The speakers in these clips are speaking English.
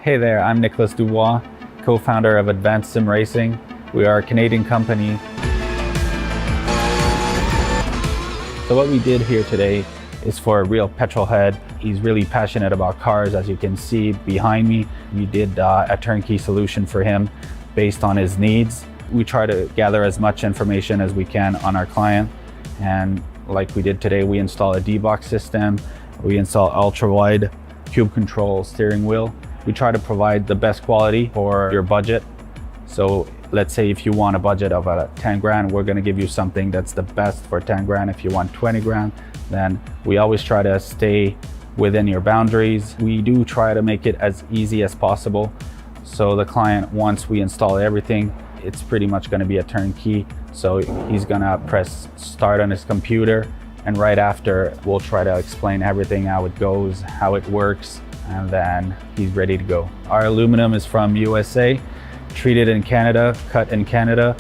Hey there, I'm Nicholas Dubois, co-founder of Advanced SimRacing. We are a Canadian company. So what we did here today is for a real petrol head. He's really passionate about cars, as you can see behind me. We did a turnkey solution for him based on his needs. We try to gather as much information as we can on our client. And like we did today, we install a D-box system. We install ultra-wide cube control steering wheel. We try to provide the best quality for your budget. So let's say if you want a budget of 10 grand, we're gonna give you something that's the best for 10 grand. If you want 20 grand, then we always try to stay within your boundaries. We do try to make it as easy as possible. So the client, once we install everything, it's pretty much gonna be a turnkey. So he's gonna press start on his computer, and right after, we'll try to explain everything, how it goes, how it works, and then he's ready to go. Our aluminum is from USA, treated in Canada, cut in Canada.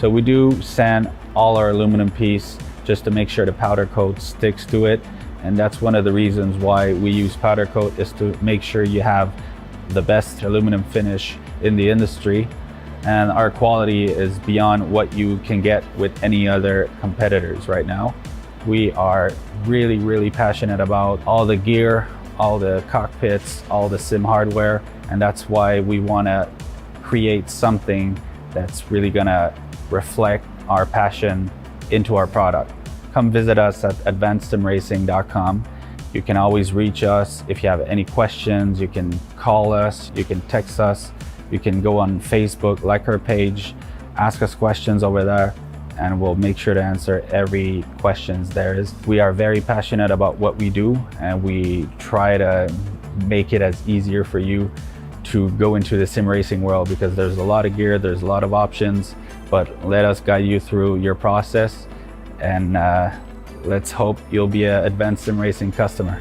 So we do sand all our aluminum piece just to make sure the powder coat sticks to it. And that's one of the reasons why we use powder coat, is to make sure you have the best aluminum finish in the industry. And our quality is beyond what you can get with any other competitors right now. We are really, really passionate about all the gear, all the cockpits, all the sim hardware, and that's why we want to create something that's really going to reflect our passion into our product. Come visit us at advancedsimracing.com. You can always reach us if you have any questions. You can call us, you can text us, you can go on Facebook, like our page, ask us questions over there, and we'll make sure to answer every questions there is. We are very passionate about what we do, and we try to make it as easier for you to go into the sim racing world, because there's a lot of gear, there's a lot of options, but let us guide you through your process, and let's hope you'll be an Advanced Sim Racing customer.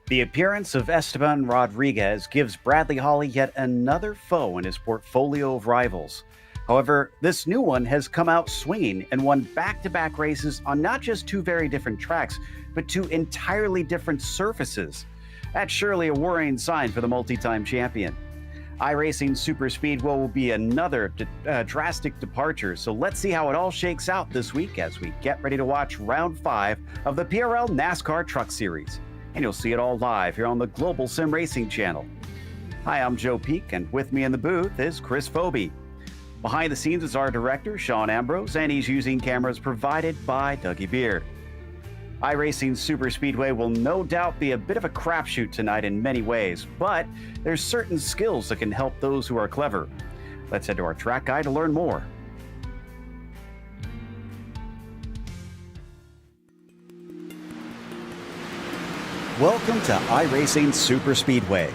The appearance of Esteban Rodriguez gives Bradley Holly yet another foe in his portfolio of rivals. However, this new one has come out swinging and won back-to-back races on not just two very different tracks, but two entirely different surfaces. That's surely a worrying sign for the multi-time champion. iRacing Superspeedway will be another drastic departure, so let's see how it all shakes out this week as we get ready to watch round 5 of the PRL NASCAR Truck Series. And you'll see it all live here on the Global Sim Racing channel. Hi, I'm Joe Peak, and with me in the booth is Chris Phoebe. Behind the scenes is our director, Sean Ambrose, and he's using cameras provided by Dougie Beard. iRacing Superspeedway will no doubt be a bit of a crapshoot tonight in many ways, but there's certain skills that can help those who are clever. Let's head to our track guide to learn more. Welcome to iRacing Superspeedway.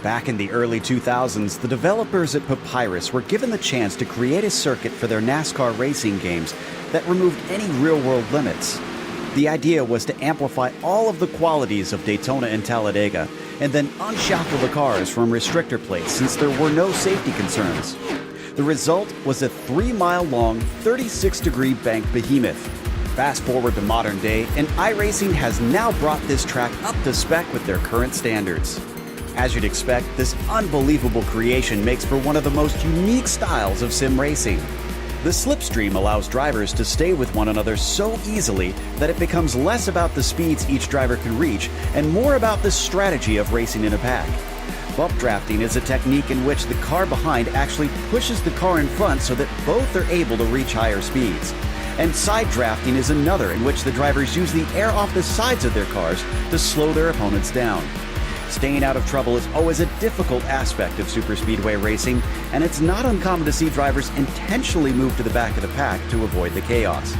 Back in the early 2000s, the developers at Papyrus were given the chance to create a circuit for their NASCAR racing games that removed any real-world limits. The idea was to amplify all of the qualities of Daytona and Talladega, and then unshackle the cars from restrictor plates since there were no safety concerns. The result was a 3-mile-long, 36-degree bank behemoth. Fast forward to modern day, and iRacing has now brought this track up to spec with their current standards. As you'd expect, this unbelievable creation makes for one of the most unique styles of sim racing. The slipstream allows drivers to stay with one another so easily that it becomes less about the speeds each driver can reach and more about the strategy of racing in a pack. Bump drafting is a technique in which the car behind actually pushes the car in front so that both are able to reach higher speeds. And side drafting is another, in which the drivers use the air off the sides of their cars to slow their opponents down. Staying out of trouble is always a difficult aspect of superspeedway racing, and it's not uncommon to see drivers intentionally move to the back of the pack to avoid the chaos.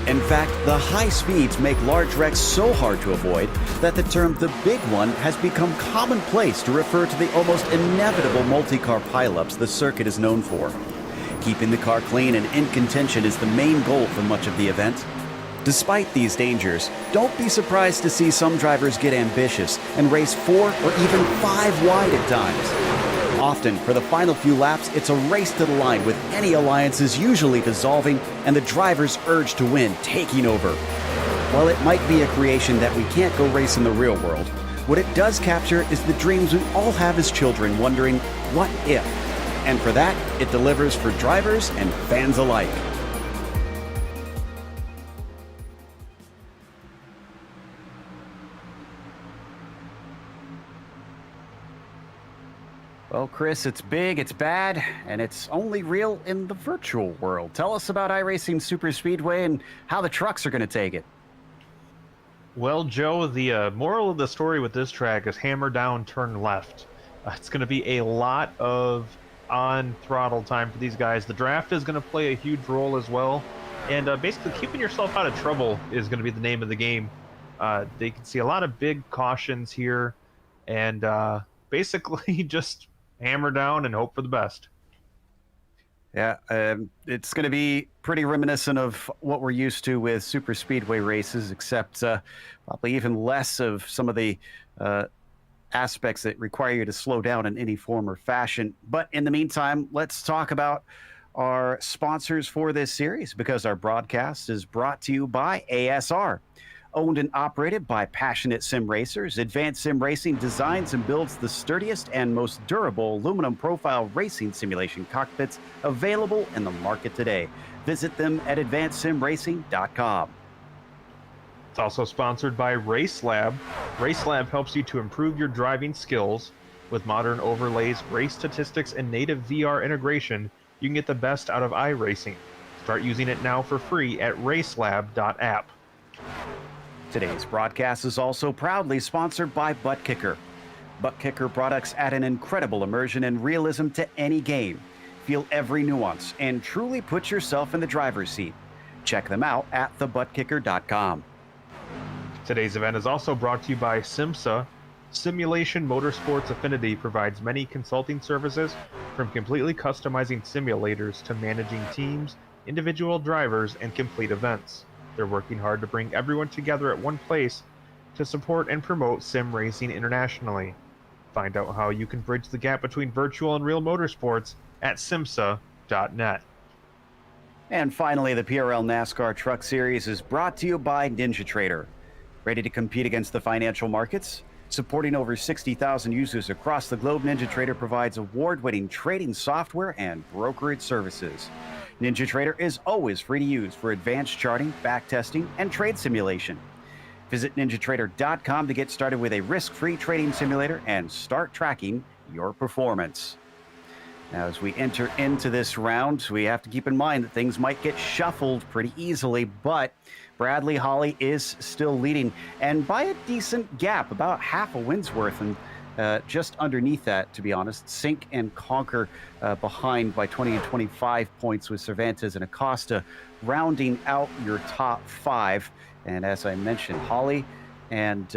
In fact, the high speeds make large wrecks so hard to avoid that the term "the big one" has become commonplace to refer to the almost inevitable multi-car pileups the circuit is known for. Keeping the car clean and in contention is the main goal for much of the event. Despite these dangers, don't be surprised to see some drivers get ambitious and race 4 or even 5 wide at times. Often, for the final few laps, it's a race to the line with any alliances usually dissolving and the driver's urge to win taking over. While it might be a creation that we can't go race in the real world, what it does capture is the dreams we all have as children wondering, what if? And for that, it delivers for drivers and fans alike. Well, Chris, it's big, it's bad, and it's only real in the virtual world. Tell us about iRacing Superspeedway and how the trucks are going to take it. Well, Joe, the moral of the story with this track is hammer down, turn left. It's going to be a lot of on-throttle time for these guys. The draft is going to play a huge role as well. And basically, keeping yourself out of trouble is going to be the name of the game. They can see a lot of big cautions here. And basically, just hammer down and hope for the best. Yeah, it's going to be pretty reminiscent of what we're used to with super speedway races, except probably even less of some of the aspects that require you to slow down in any form or fashion. But in the meantime, let's talk about our sponsors for this series, because our broadcast is brought to you by ASR. Owned and operated by passionate sim racers, Advanced Sim Racing designs and builds the sturdiest and most durable aluminum profile racing simulation cockpits available in the market today. Visit them at advancedsimracing.com. It's also sponsored by RaceLab. RaceLab helps you to improve your driving skills. With modern overlays, race statistics, and native VR integration, you can get the best out of iRacing. Start using it now for free at racelab.app. Today's broadcast is also proudly sponsored by ButtKicker. ButtKicker products add an incredible immersion and realism to any game. Feel every nuance and truly put yourself in the driver's seat. Check them out at thebuttkicker.com. Today's event is also brought to you by SimMSA. Simulation MotorSports Affinity provides many consulting services, from completely customizing simulators to managing teams, individual drivers, and complete events. They're working hard to bring everyone together at one place to support and promote sim racing internationally. Find out how you can bridge the gap between virtual and real motorsports at SIMMSA.net. And finally, the PRL NASCAR Truck Series is brought to you by NinjaTrader. Ready to compete against the financial markets? Supporting over 60,000 users across the globe, NinjaTrader provides award-winning trading software and brokerage services. NinjaTrader is always free to use for advanced charting, backtesting, and trade simulation. Visit ninjatrader.com to get started with a risk-free trading simulator and start tracking your performance. Now, as we enter into this round, we have to keep in mind that things might get shuffled pretty easily, but Bradley Holly is still leading, and by a decent gap, about half a win's worth, and just underneath that, to be honest, Sink and Conquer behind by 20 and 25 points with Cervantes and Acosta, rounding out your top 5. And as I mentioned, Holly and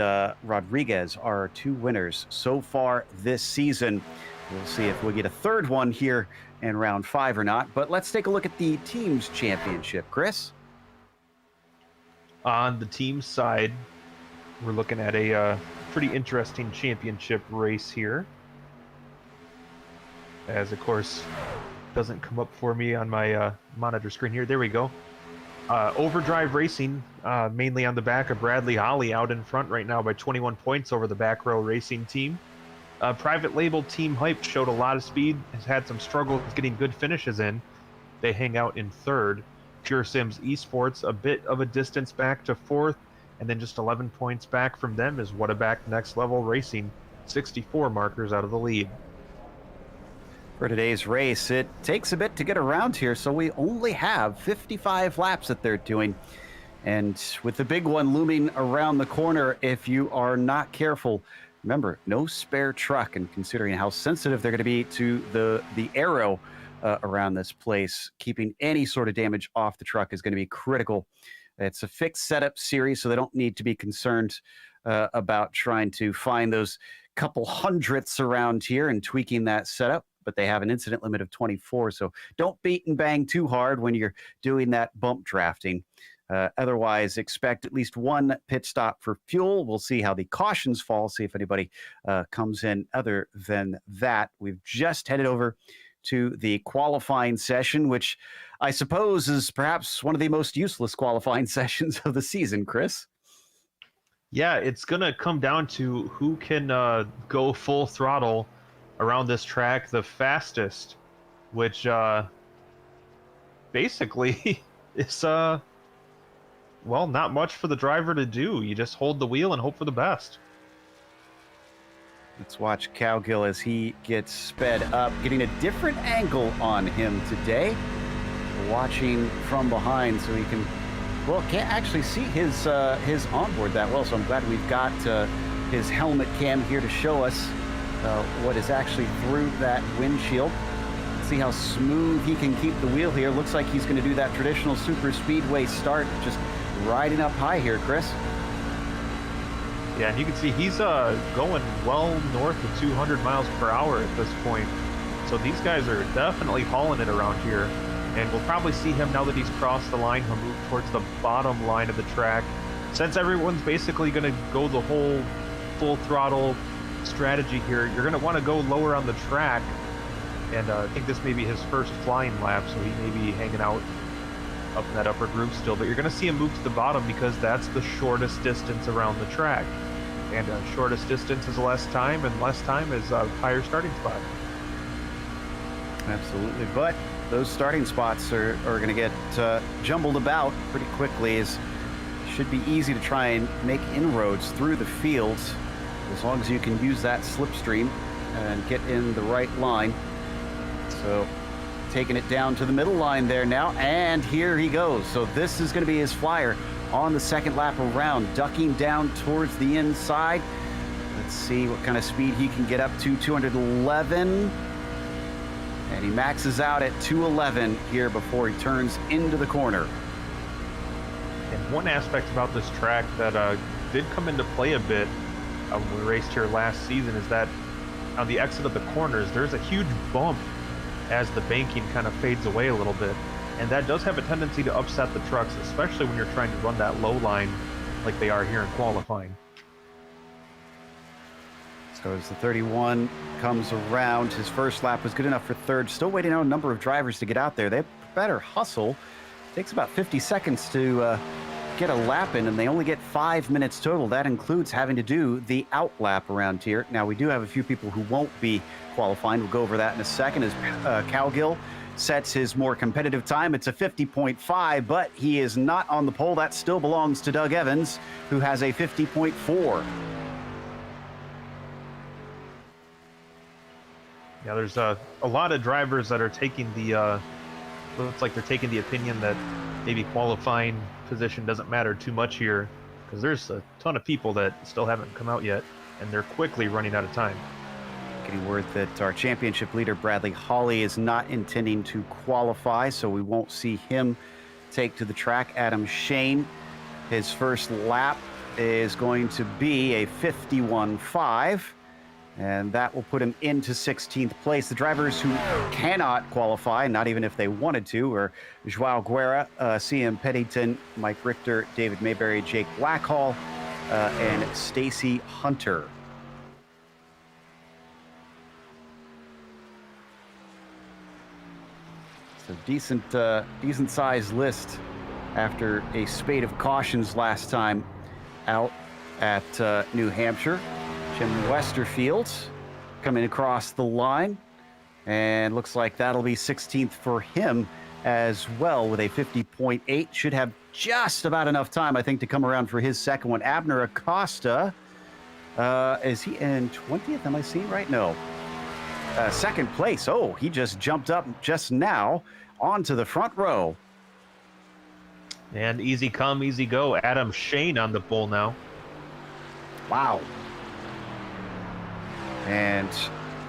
Rodriguez are our 2 winners so far this season. We'll see if we get a third one here in round 5 or not. But let's take a look at the team's championship. Chris? On the team side, we're looking at a pretty interesting championship race here. As, of course, doesn't come up for me on my monitor screen here. There we go. Overdrive Racing, mainly on the back of Bradley Holly, out in front right now by 21 points over the Back Row Racing team. Private label Team Hype showed a lot of speed, has had some struggles getting good finishes in. They hang out in 3rd. Pure Sims Esports, a bit of a distance back to 4th, and then just 11 points back from them is Whataback Next Level Racing, 64 markers out of the lead. For today's race, it takes a bit to get around here, so we only have 55 laps that they're doing. And with the big one looming around the corner, if you are not careful, remember, no spare truck, and considering how sensitive they're going to be to the aero around this place, keeping any sort of damage off the truck is going to be critical. It's a fixed setup series, so they don't need to be concerned about trying to find those couple hundredths around here and tweaking that setup, but they have an incident limit of 24, so don't beat and bang too hard when you're doing that bump drafting. Otherwise, expect at least one pit stop for fuel. We'll see how the cautions fall, see if anybody comes in other than that. We've just headed over to the qualifying session, which I suppose is perhaps one of the most useless qualifying sessions of the season, Chris. Yeah, it's going to come down to who can go full throttle around this track the fastest, which basically is, well, not much for the driver to do. You just hold the wheel and hope for the best. Let's watch Cowgill as he gets sped up, getting a different angle on him today. Watching from behind so he can, well, can't actually see his onboard that well, so I'm glad we've got his helmet cam here to show us what is actually through that windshield. See how smooth he can keep the wheel here. Looks like he's going to do that traditional Superspeedway start, just riding up high here, Chris. Yeah, and you can see he's going well north of 200 miles per hour at this point. So these guys are definitely hauling it around here. And we'll probably see him now that he's crossed the line. He'll move towards the bottom line of the track. Since everyone's basically going to go the whole full throttle strategy here, you're going to want to go lower on the track. And I think this may be his first flying lap, so he may be hanging out up in that upper groove still. But you're going to see him move to the bottom because that's the shortest distance around the track. And shortest distance is less time, and less time is a higher starting spot. Absolutely, but those starting spots are going to get jumbled about pretty quickly. It should be easy to try and make inroads through the fields as long as you can use that slipstream and get in the right line. So taking it down to the middle line there now, and here he goes. So this is going to be his flyer on the second lap around, ducking down towards the inside. Let's see what kind of speed he can get up to. 211. And he maxes out at 211 here before he turns into the corner. And one aspect about this track that did come into play a bit when we raced here last season is that on the exit of the corners, there's a huge bump as the banking kind of fades away a little bit. And that does have a tendency to upset the trucks, especially when you're trying to run that low line like they are here in qualifying. So as the 31 comes around, his first lap was good enough for third. Still waiting on a number of drivers to get out there. They better hustle. It takes about 50 seconds to get a lap in, and they only get 5 minutes total. That includes having to do the out lap around here. Now, we do have a few people who won't be qualifying. We'll go over that in a second as Cowgill sets his more competitive time. It's a 50.5, but he is not on the pole. That still belongs to Doug Evans, who has a 50.4. Yeah, there's a lot of drivers that are taking the, looks like they're taking the opinion that maybe qualifying position doesn't matter too much here, because there's a ton of people that still haven't come out yet, and they're quickly running out of time. Getting word that our championship leader, Bradley Hawley, is not intending to qualify, so we won't see him take to the track. Adam Shane, his first lap is going to be a 51.5. And that will put him into 16th place. The drivers who cannot qualify, not even if they wanted to, are Joao Guerra, CM Pennington, Mike Richter, David Mayberry, Jake Blackhall, and Stacy Hunter. So decent sized list after a spate of cautions last time out at New Hampshire. Jim Westerfield coming across the line, and looks like that'll be 16th for him as well with a 50.8. Should have just about enough time, I think, to come around for his second one. Abner Acosta, is he in 20th? Am I seeing right? No. Second place. Oh, he just jumped up just now onto the front row. And easy come, easy go. Adam Shane on the pole now. Wow. And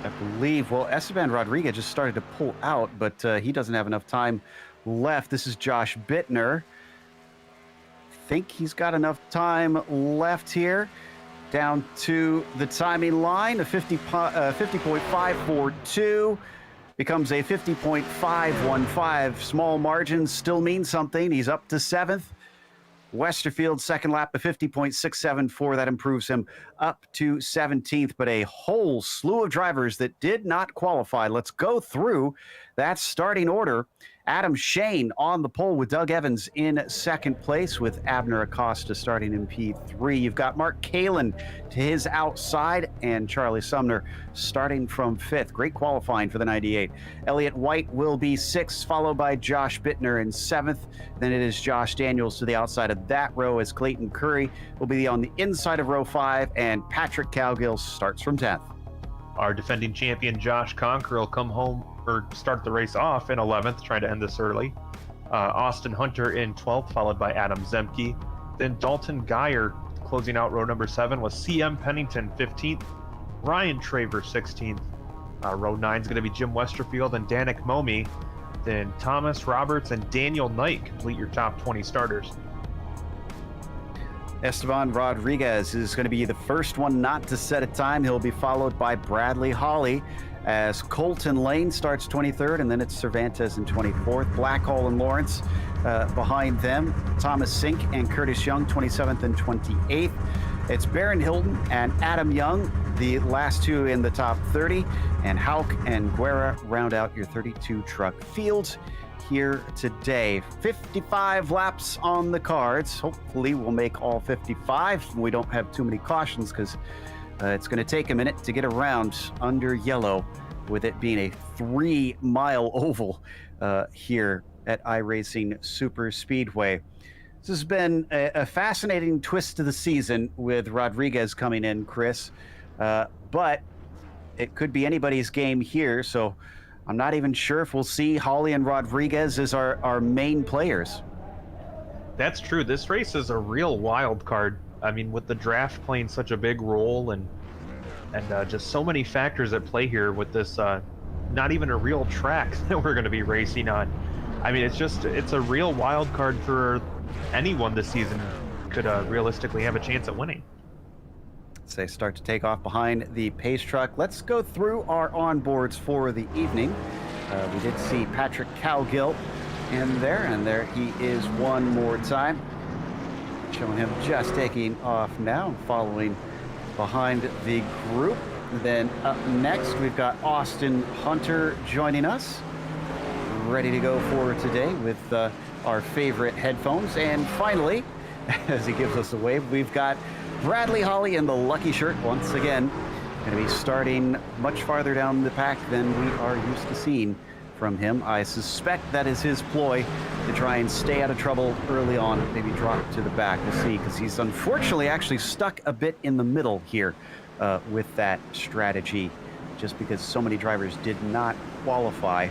I believe, well, Esteban Rodriguez just started to pull out, but he doesn't have enough time left. This is Josh Bittner. I think he's got enough time left here. Down to the timing line, a 50.542 becomes a 50.515. Small margins still mean something. He's up to 7th. Westerfield, second lap, a 50.674. That improves him up to 17th, but a whole slew of drivers that did not qualify. Let's go through that starting order. Adam Shane on the pole with Doug Evans in second place with Abner Acosta starting in P3. You've got Mark Kalin to his outside and Charlie Sumner starting from fifth. Great qualifying for the 98. Elliott White will be sixth, followed by Josh Bittner in seventh. Then it is Josh Daniels to the outside of that row as Clayton Curry will be on the inside of row 5, and Patrick Cowgill starts from 10th. Our defending champion Josh Conker will come home or start the race off in 11th, trying to end this early. Austin Hunter in 12th, followed by Adam Zemke. Then Dalton Geyer closing out row number 7 was CM Pennington 15th, Ryan Traver 16th. Row 9 is going to be Jim Westerfield and Danik Momi. Then Thomas Roberts and Daniel Knight complete your top 20 starters. Esteban Rodriguez is going to be the first one not to set a time. He'll be followed by Bradley Holly as Colton Lane starts 23rd, and then it's Cervantes in 24th. Blackhall and Lawrence behind them. Thomas Sink and Curtis Young 27th and 28th. It's Baron Hilton and Adam Young, the last two in the top 30, and Hauk and Guerra round out your 32 truck fields here today. 55 laps on the cards. Hopefully we'll make all 55. We don't have too many cautions because it's going to take a minute to get around under yellow, with it being a 3-mile oval here at iRacing Super Speedway. This has been a fascinating twist to the season with Rodriguez coming in, Chris, but it could be anybody's game here, so I'm not even sure if we'll see Holly and Rodriguez as our main players. That's true. This race is a real wild card. I mean, with the draft playing such a big role and just so many factors at play here with this not even a real track that we're going to be racing on. I mean, it's a real wild card for anyone this season could realistically have a chance at winning. They start to take off behind the pace truck. Let's go through our onboards for the evening. We did see Patrick Cowgill in there, and there he is one more time. Showing him just taking off now, following behind the group. Then up next, we've got Austin Hunter joining us, ready to go for today with our favorite headphones. And finally, as he gives us a wave, we've got Bradley Holly in the lucky shirt once again. Going to be starting much farther down the pack than we are used to seeing from him. I suspect that is his ploy to try and stay out of trouble early on, maybe drop to the back. We'll see, because he's unfortunately actually stuck a bit in the middle here with that strategy, just because so many drivers did not qualify.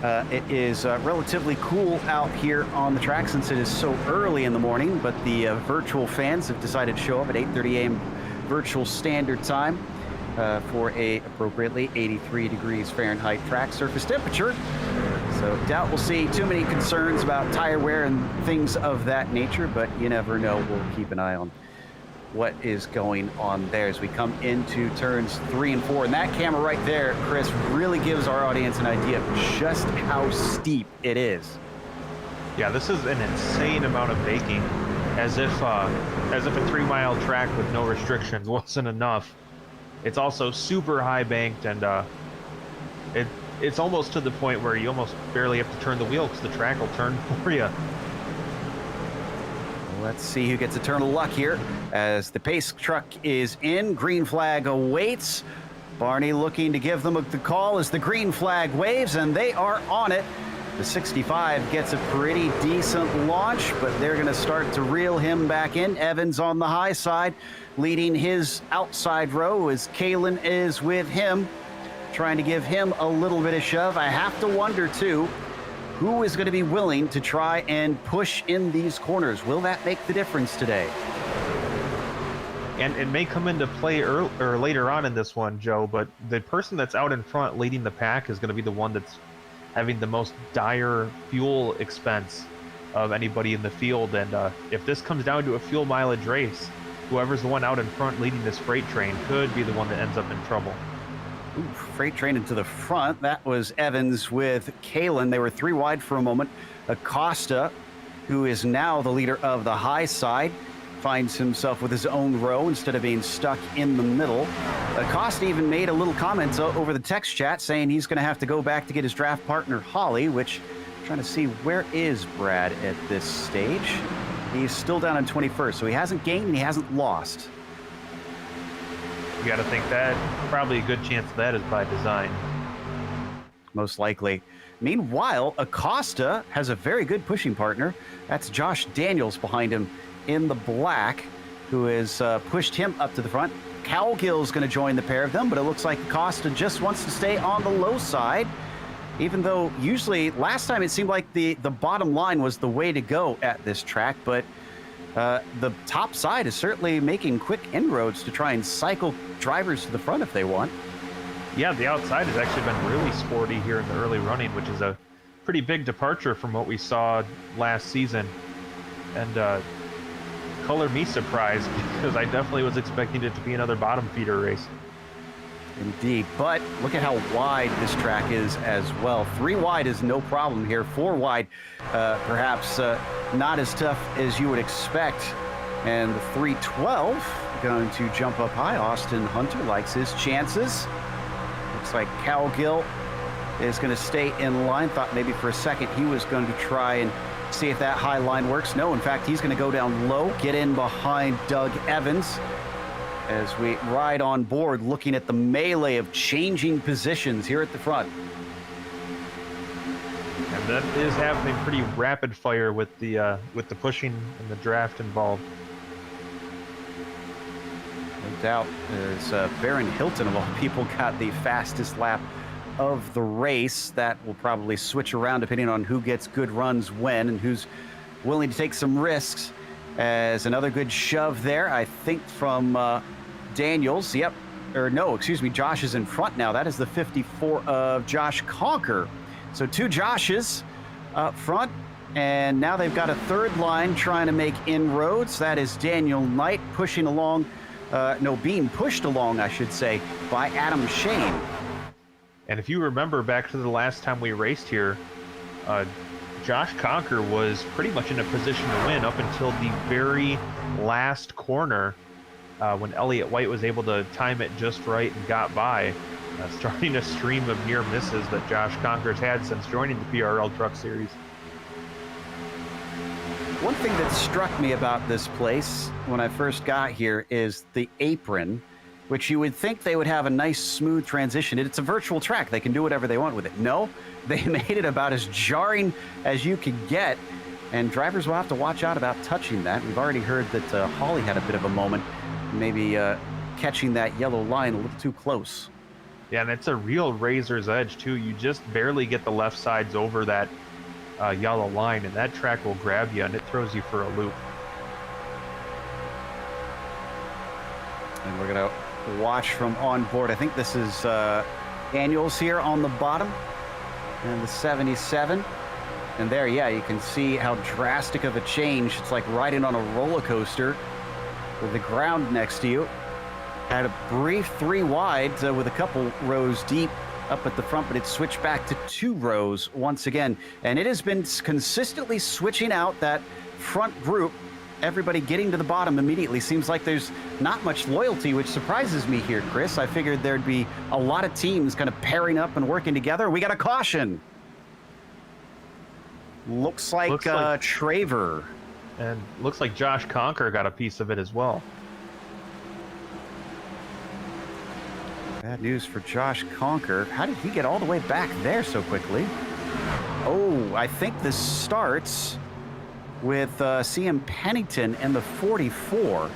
It is relatively cool out here on the track since it is so early in the morning, but the virtual fans have decided to show up at 8:30 a.m. virtual standard time for a appropriately 83 degrees Fahrenheit track surface temperature. So doubt we'll see too many concerns about tire wear and things of that nature, but you never know. We'll keep an eye on what is going on there as we come into turns 3 and 4. And that camera right there, Chris, really gives our audience an idea of just how steep it is. Yeah, this is an insane amount of baking, as if a 3-mile track with no restrictions wasn't enough. It's also super high banked, and it's almost to the point where you almost barely have to turn the wheel because the track will turn for you. Let's see who gets a turn of luck here as the pace truck is in. Green flag awaits. Barney looking to give them the call as the green flag waves, and they are on it. The 65 gets a pretty decent launch, but they're going to start to reel him back in. Evans on the high side, leading his outside row as Kalin is with him, trying to give him a little bit of shove. I have to wonder, too, who is going to be willing to try and push in these corners? Will that make the difference today? And it may come into play or later on in this one, Joe, but the person that's out in front leading the pack is going to be the one that's having the most dire fuel expense of anybody in the field. And if this comes down to a fuel mileage race, whoever's the one out in front leading this freight train could be the one that ends up in trouble. Ooh, freight train into the front. That was Evans with Kalin. They were 3 wide for a moment. Acosta who is now the leader of the high side, finds himself with his own row instead of being stuck in the middle. Acosta even made a little comment over the text chat saying he's going to have to go back to get his draft partner, Holly, which I'm trying to see, where is Brad at this stage? He's still down in 21st, so he hasn't gained and he hasn't lost. You got to think that probably a good chance of that is by design. Most likely. Meanwhile, Acosta has a very good pushing partner. That's Josh Daniels behind him in the black, who has pushed him up to the front. Cowgill's going to join the pair of them, but it looks like Acosta just wants to stay on the low side, even though usually last time it seemed like the bottom line was the way to go at this track, but the top side is certainly making quick inroads to try and cycle drivers to the front if they want. Yeah, the outside has actually been really sporty here in the early running, which is a pretty big departure from what we saw last season. And color me surprised, because I definitely was expecting it to be another bottom feeder race. Indeed, but look at how wide this track is as well. 3 wide is no problem here. 4 wide, perhaps not as tough as you would expect. And the 312 going to jump up high. Austin Hunter likes his chances. Looks like Cowgill is going to stay in line. Thought maybe for a second he was going to try and see if that high line works. No, in fact, he's going to go down low, get in behind Doug Evans as we ride on board, looking at the melee of changing positions here at the front. And that is happening pretty rapid fire with the pushing and the draft involved. No doubt, as Baron Hilton, of all people, got the fastest lap of the race. That will probably switch around depending on who gets good runs when and who's willing to take some risks. As another good shove there, I think, from Daniels. Yep. Or no, excuse me, Josh is in front now. That is the 54 of Josh Conker. So 2 Joshes up front, and now they've got a third line trying to make inroads. That is Daniel Knight pushing along, being pushed along, I should say, by Adam Shane. And if you remember back to the last time we raced here, Josh Conker was pretty much in a position to win up until the very last corner when Elliott White was able to time it just right and got by, starting a stream of near misses that Josh Conker's had since joining the PRL Truck Series. One thing that struck me about this place when I first got here is the apron, which you would think they would have a nice smooth transition. It's a virtual track. They can do whatever they want with it. No, they made it about as jarring as you could get, and drivers will have to watch out about touching that. We've already heard that Holly had a bit of a moment, maybe catching that yellow line a little too close. Yeah, and it's a real razor's edge, too. You just barely get the left sides over that yellow line, and that track will grab you, and it throws you for a loop. And we're going to watch from on board. I think this is Daniels here on the bottom, and the 77. And there, yeah, you can see how drastic of a change. It's like riding on a roller coaster with the ground next to you. Had a brief 3 wide with a couple rows deep up at the front, but it switched back to 2 rows once again. And it has been consistently switching out that front group, everybody getting to the bottom immediately. Seems like there's not much loyalty, which surprises me here, Chris. I figured there'd be a lot of teams kind of pairing up and working together. We got a caution. Looks like Traver. And looks like Josh Conker got a piece of it as well. Bad news for Josh Conker. How did he get all the way back there so quickly? Oh, I think this starts with CM Pennington and the 44.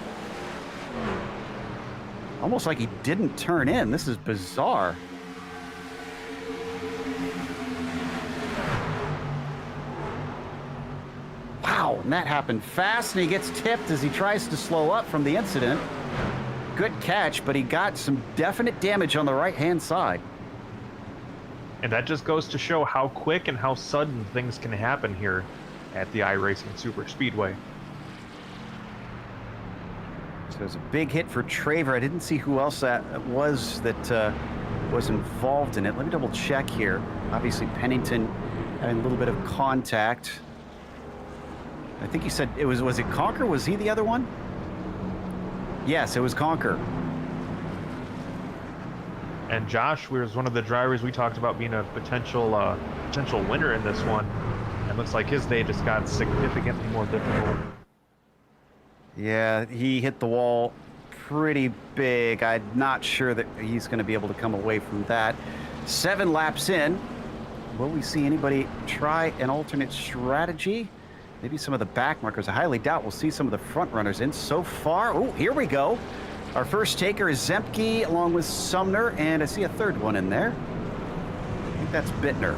Almost like he didn't turn in. This is bizarre. Wow, and that happened fast, and he gets tipped as he tries to slow up from the incident. Good catch, but he got some definite damage on the right-hand side. And that just goes to show how quick and how sudden things can happen here at the iRacing Superspeedway. So it was a big hit for Traver. I didn't see who else that was involved in it. Let me double check here. Obviously, Pennington having a little bit of contact. I think you said it was it Conquer? Was he the other one? Yes, it was Conquer. And Josh was one of the drivers we talked about being a potential winner in this one. And looks like his day just got significantly more difficult. Yeah, he hit the wall pretty big. I'm not sure that he's going to be able to come away from that. 7 laps in. Will we see anybody try an alternate strategy? Maybe some of the back markers. I highly doubt we'll see some of the front runners in so far. Oh, here we go. Our first taker is Zemke along with Sumner, and I see a third one in there. I think that's Bittner.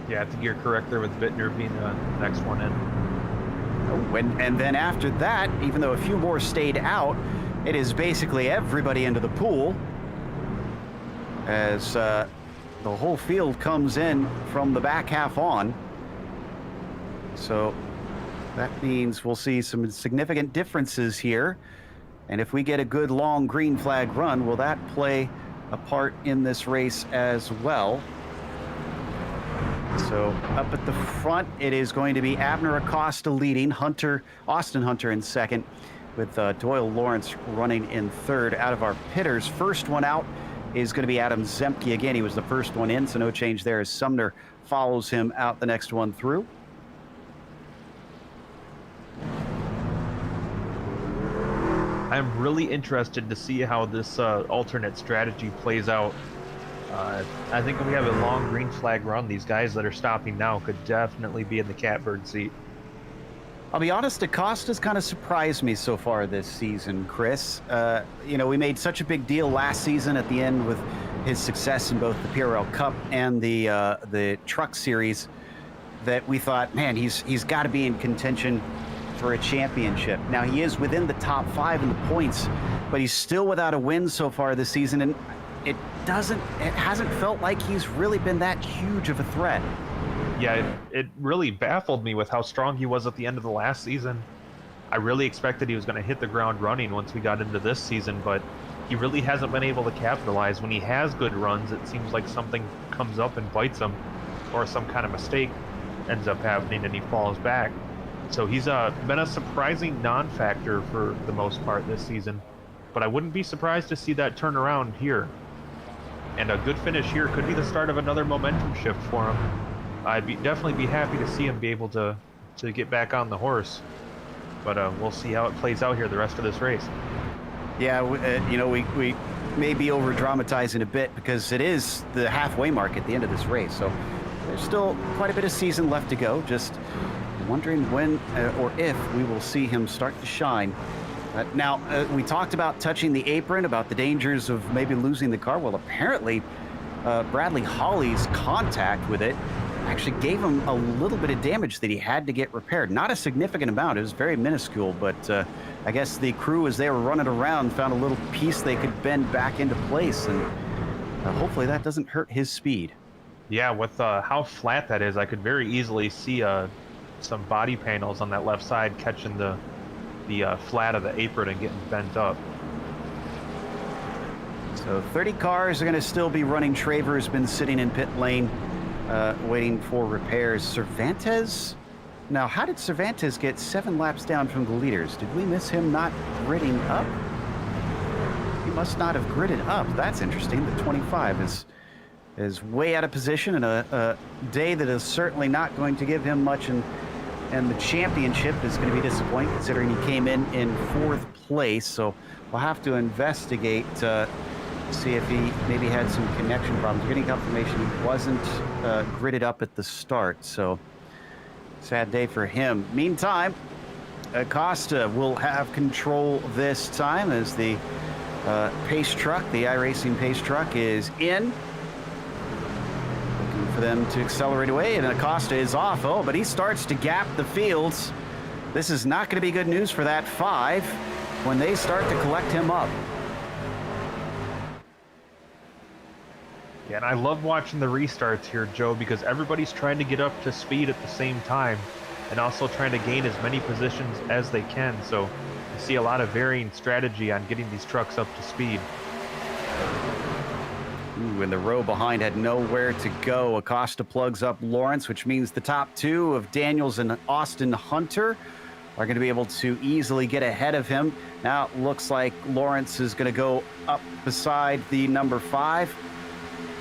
Yeah, I think you're correct there with Bittner being the next one in. Oh, and then after that, even though a few more stayed out, it is basically everybody into the pool as the whole field comes in from the back half on. So that means we'll see some significant differences here. And if we get a good long green flag run, will that play a part in this race as well? So up at the front, it is going to be Abner Acosta leading, Austin Hunter in second, with Doyle Lawrence running in third. Out of our pitters, first one out is going to be Adam Zemke. Again, he was the first one in, so no change there as Sumner follows him out the next one through. I'm really interested to see how this alternate strategy plays out. I think when we have a long green flag run, these guys that are stopping now could definitely be in the catbird seat. I'll be honest, Acosta's kind of surprised me so far this season, Chris. You know, we made such a big deal last season at the end with his success in both the PRL Cup and the Truck Series that we thought, man, he's got to be in contention for a championship. Now, he is within the top 5 in the points, but he's still without a win so far this season, and it hasn't felt like he's really been that huge of a threat. Yeah, it really baffled me with how strong he was at the end of the last season. I really expected he was going to hit the ground running once we got into this season, but he really hasn't been able to capitalize. When he has good runs, it seems like something comes up and bites him, or some kind of mistake ends up happening and he falls back. So he's been a surprising non-factor for the most part this season, but I wouldn't be surprised to see that turn around here. And a good finish here could be the start of another momentum shift for him. I'd definitely be happy to see him be able to get back on the horse, but we'll see how it plays out here the rest of this race. Yeah, you know, we may be over dramatizing a bit because it is the halfway mark at the end of this race, so there's still quite a bit of season left to go. Just wondering when or if we will see him start to shine. Now, we talked about touching the apron, about the dangers of maybe losing the car. Well, apparently, Bradley Holly's contact with it actually gave him a little bit of damage that he had to get repaired. Not a significant amount. It was very minuscule, but I guess the crew, as they were running around, found a little piece they could bend back into place, and hopefully that doesn't hurt his speed. Yeah, with how flat that is, I could very easily see some body panels on that left side catching the flat of the apron and getting bent up. So 30 cars are going to still be running. Traver's been sitting in pit lane waiting for repairs. Cervantes? Now, how did Cervantes get 7 laps down from the leaders? Did we miss him not gridding up? He must not have gridded up. That's interesting. The 25 is way out of position, and a day that is certainly not going to give him much, and the championship is going to be disappointing considering he came in 4th place. So we'll have to investigate see if he maybe had some connection problems. We're getting confirmation he wasn't gridded up at the start, so sad day for him. Meantime, Acosta will have control this time as the pace truck, the iRacing pace truck, is in. Looking for them to accelerate away, and Acosta is off. Oh, but he starts to gap the fields. This is not going to be good news for that 5 when they start to collect him up. Yeah, and I love watching the restarts here, Joe, because everybody's trying to get up to speed at the same time and also trying to gain as many positions as they can. So you see a lot of varying strategy on getting these trucks up to speed. Ooh, and the row behind had nowhere to go. Acosta plugs up Lawrence, which means the top two of Daniels and Austin Hunter are going to be able to easily get ahead of him. Now it looks like Lawrence is going to go up beside the number 5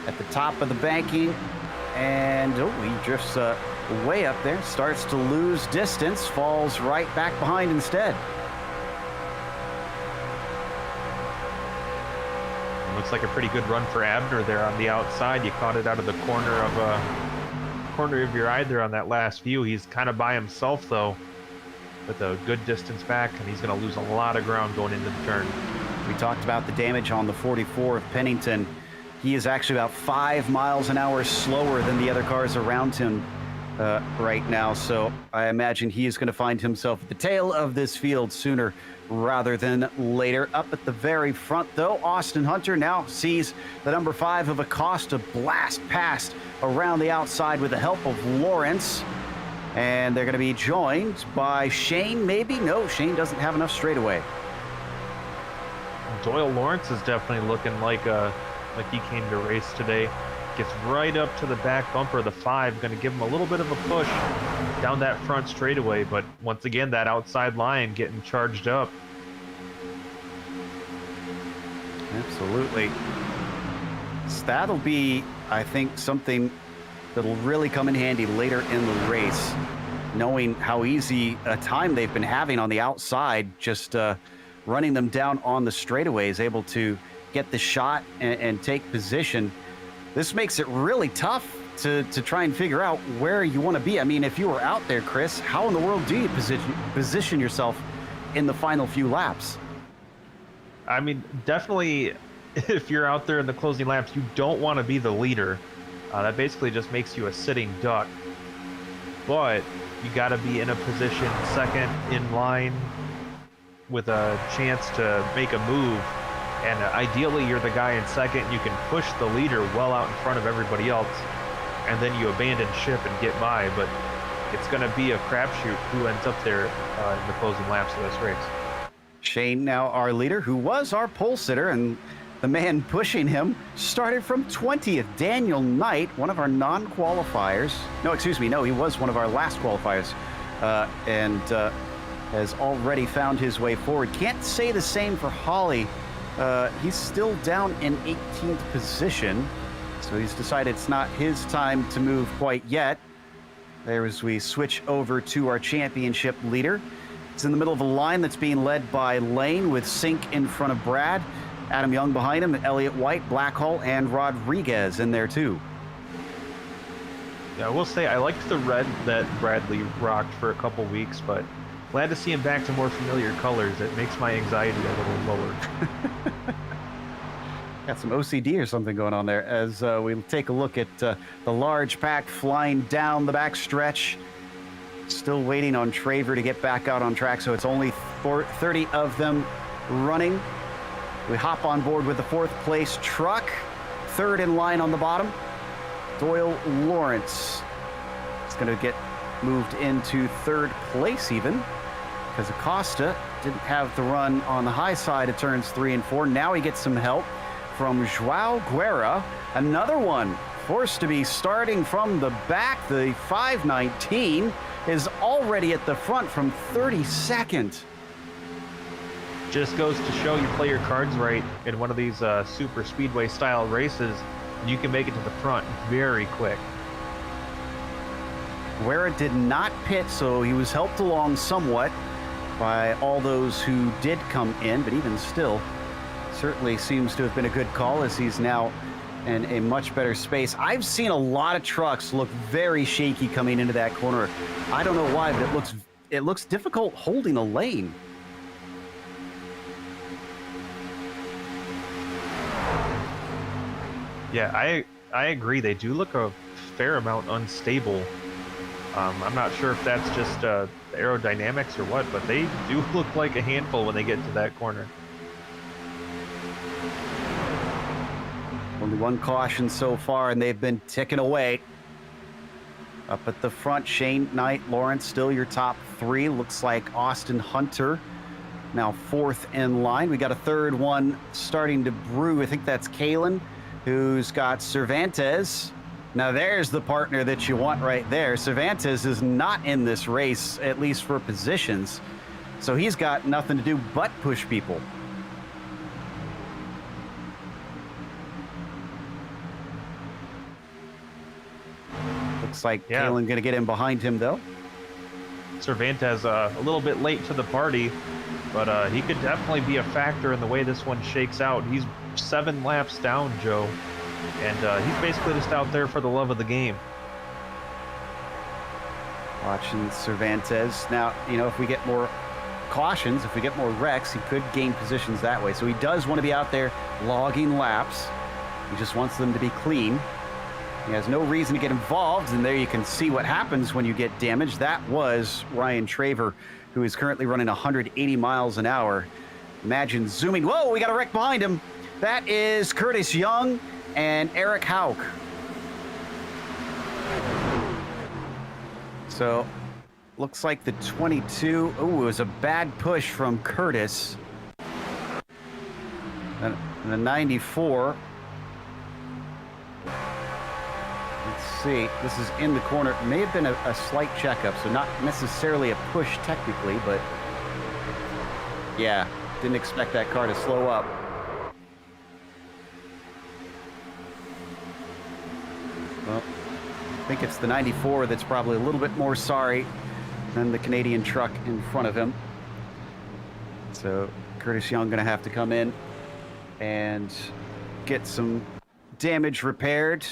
at the top of the banking. And he drifts way up there, starts to lose distance, falls right back behind instead. Looks like a pretty good run for Abner there on the outside. You caught it out of the corner of your eye there on that last view. He's kind of by himself though, with a good distance back, and he's going to lose a lot of ground going into the turn. We talked about the damage on the 44 of Pennington. He is actually about 5 miles an hour slower than the other cars around him right now. So I imagine he is going to find himself at the tail of this field sooner rather than later. Up at the very front, though, Austin Hunter now sees the number 5 of Acosta blast past around the outside with the help of Lawrence. And they're going to be joined by Shane, maybe? No, Shane doesn't have enough straightaway. Doyle Lawrence is definitely looking like he came to race today. Gets right up to the back bumper of the 5, going to give him a little bit of a push down that front straightaway, but once again, that outside line getting charged up. Absolutely. So that'll be, I think, something that'll really come in handy later in the race, knowing how easy a time they've been having on the outside, just running them down on the straightaways, able to get the shot and take position. This makes it really tough to try and figure out where you want to be. I mean, if you were out there, Chris, how in the world do you position yourself in the final few laps? I mean, definitely, if you're out there in the closing laps, you don't want to be the leader. That basically just makes you a sitting duck. But you got to be in a position second in line with a chance to make a move. And ideally, you're the guy in second. You can push the leader well out in front of everybody else, and then you abandon ship and get by. But it's going to be a crapshoot who ends up there in the closing laps of this race. Shane, now our leader, who was our pole sitter, and the man pushing him started from 20th. Daniel Knight, one of our non-qualifiers. No, excuse me. No, he was one of our last qualifiers, and has already found his way forward. Can't say the same for Holly. He's still down in 18th position, so he's decided it's not his time to move quite yet. There as we switch over to our championship leader. It's in the middle of a line that's being led by Lane with Sink in front of Brad. Adam Young behind him, Elliott White, Blackhall, and Rodriguez in there too. Yeah, I will say I liked the red that Bradley rocked for a couple weeks, but glad to see him back to more familiar colors. It makes my anxiety a little lower. Got some OCD or something going on there as we take a look at the large pack flying down the back stretch. Still waiting on Traver to get back out on track, so it's only 30 of them running. We hop on board with the 4th place truck. 3rd in line on the bottom, Doyle Lawrence. It's going to get moved into 3rd place even, because Acosta didn't have the run on the high side of turns 3 and 4. Now he gets some help from Joao Guerra. Another one forced to be starting from the back. The 519 is already at the front from 32nd. Just goes to show you play your cards right in one of these super speedway style races, and you can make it to the front very quick. Guerra did not pit, so he was helped along somewhat by all those who did come in, but even still, certainly seems to have been a good call as he's now in a much better space. I've seen a lot of trucks look very shaky coming into that corner. I don't know why, but it looks difficult holding a lane. Yeah, I agree. They do look a fair amount unstable. I'm not sure if that's just aerodynamics or what, but they do look like a handful when they get to that corner. Only one caution so far, and they've been ticking away. Up at the front, Shane Knight, Lawrence, still your top 3. Looks like Austin Hunter now 4th in line. We got a 3rd one starting to brew. I think that's Kalen who's got Cervantes. Now there's the partner that you want right there. Cervantes is not in this race, at least for positions. So he's got nothing to do but push people. Looks like Kalen going to get in behind him, though. Cervantes a little bit late to the party, but he could definitely be a factor in the way this one shakes out. He's 7 laps down, Joe, and he's basically just out there for the love of the game. Watching Cervantes. Now, you know, if we get more cautions, if we get more wrecks, he could gain positions that way. So he does want to be out there logging laps. He just wants them to be clean. He has no reason to get involved, and there you can see what happens when you get damaged. That was Ryan Traver, who is currently running 180 miles an hour. Imagine zooming. Whoa, we got a wreck behind him. That is Curtis Young and Eric Hauk. So, looks like the 22. Oh, it was a bad push from Curtis. And the 94. See, this is in the corner. It may have been a slight checkup, so not necessarily a push technically, but yeah, didn't expect that car to slow up. Well, I think it's the 94 that's probably a little bit more sorry than the Canadian truck in front of him. So Curtis Young going to have to come in and get some damage repaired.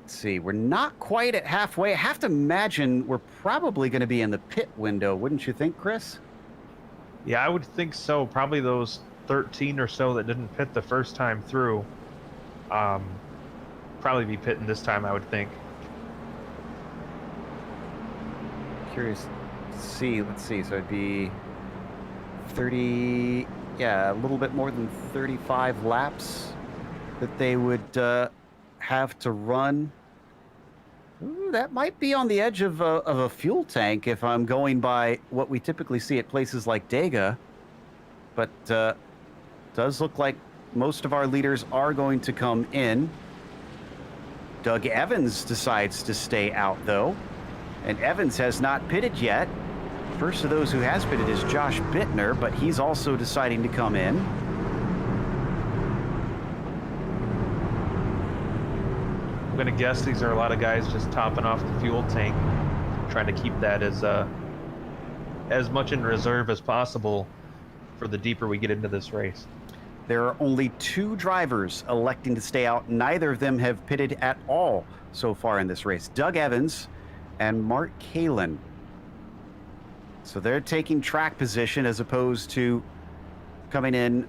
See, we're not quite at halfway. I have to imagine we're probably going to be in the pit window, wouldn't you think, Chris? Yeah, I would think so. Probably those 13 or so that didn't pit the first time through. Probably be pitting this time, I would think. Curious to see. Let's see. So it'd be 30, yeah, a little bit more than 35 laps that they would have to run. Ooh, that might be on the edge of a fuel tank if I'm going by what we typically see at places like Dega. But does look like most of our leaders are going to come in. Doug Evans decides to stay out, though. And Evans has not pitted yet. First of those who has pitted is Josh Bittner, but he's also deciding to come in. I'm going to guess these are a lot of guys just topping off the fuel tank, trying to keep that as much in reserve as possible for the deeper we get into this race. There are only 2 drivers electing to stay out. Neither of them have pitted at all so far in this race. Doug Evans and Mark Kalin. So they're taking track position as opposed to coming in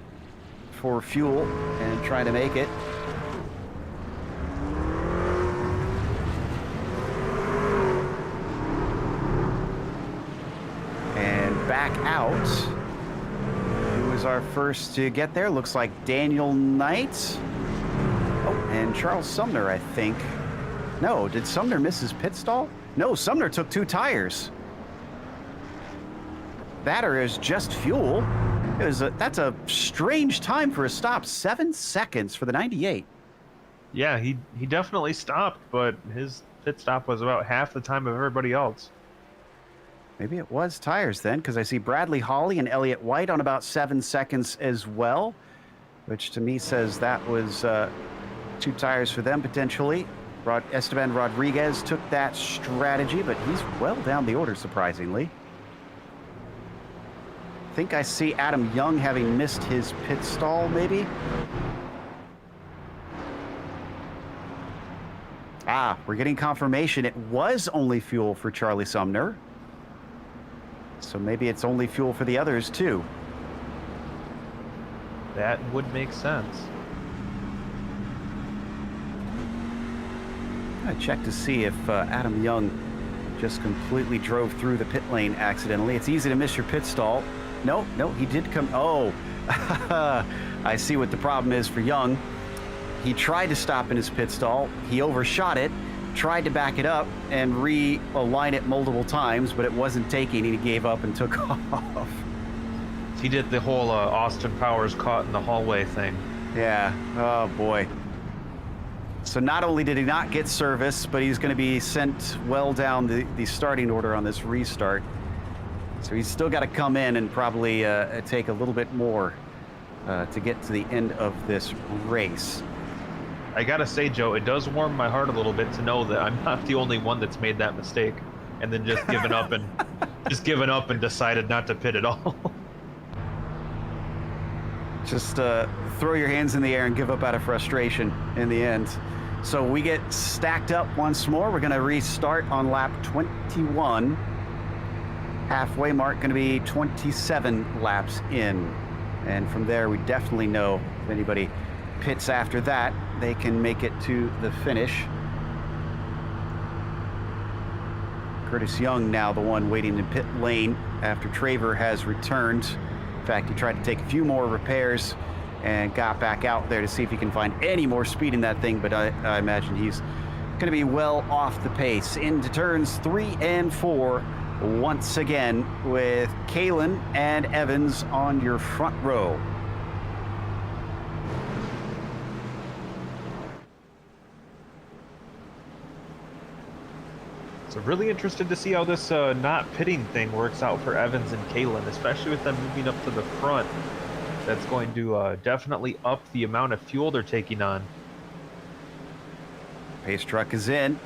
for fuel and trying to make it. Back out. Who was our first to get there? Looks like Daniel Knight. Oh, and Charles Sumner, I think. No, did Sumner miss his pit stall? No, Sumner took 2 tires. That or is just fuel. That's a strange time for a stop. 7 seconds for the 98. Yeah, he definitely stopped, but his pit stop was about half the time of everybody else. Maybe it was tires then, because I see Bradley Hawley and Elliott White on about 7 seconds as well, which to me says that was 2 tires for them potentially. Esteban Rodriguez took that strategy, but he's well down the order, surprisingly. I think I see Adam Young having missed his pit stall, maybe. Ah, we're getting confirmation. It was only fuel for Charlie Sumner. So maybe it's only fuel for the others, too. That would make sense. I checked to see if Adam Young just completely drove through the pit lane accidentally. It's easy to miss your pit stall. No, he did come. Oh, I see what the problem is for Young. He tried to stop in his pit stall. He overshot it. Tried to back it up and realign it multiple times, but it wasn't taking, and he gave up and took off. He did the whole Austin Powers caught in the hallway thing. Yeah, oh boy. So not only did he not get service, but he's going to be sent well down the starting order on this restart. So he's still got to come in and probably take a little bit more to get to the end of this race. I gotta say, Joe, it does warm my heart a little bit to know that I'm not the only one that's made that mistake, and then just given up and decided not to pit at all. Just throw your hands in the air and give up out of frustration in the end. So we get stacked up once more. We're going to restart on lap 21. Halfway mark going to be 27 laps in. And from there, we definitely know if anybody pits after that, they can make it to the finish. Curtis Young now the one waiting in pit lane after Traver has returned. In fact, he tried to take a few more repairs and got back out there to see if he can find any more speed in that thing, but I imagine he's going to be well off the pace. Into turns 3 and 4 once again with Kalen and Evans on your front row. So really interested to see how this not pitting thing works out for Evans and Kalen, especially with them moving up to the front. That's going to definitely up the amount of fuel they're taking on. Pace truck is in,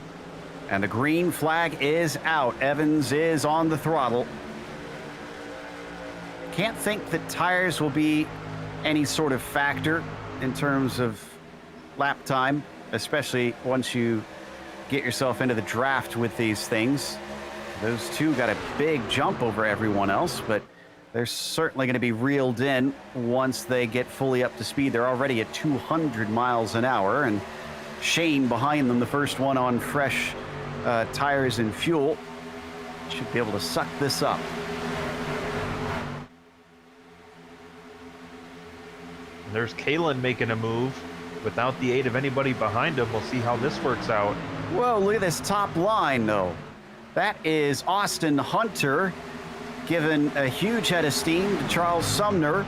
and the green flag is out. Evans is on the throttle. Can't think that tires will be any sort of factor in terms of lap time, especially once you get yourself into the draft with these things. Those two got a big jump over everyone else, but they're certainly going to be reeled in once they get fully up to speed. They're already at 200 miles an hour, and Shane behind them, the first one on fresh tires and fuel, should be able to suck this up. There's Kalen making a move without the aid of anybody behind him. We'll see how this works out. Whoa, look at this top line, though. That is Austin Hunter giving a huge head of steam to Charles Sumner.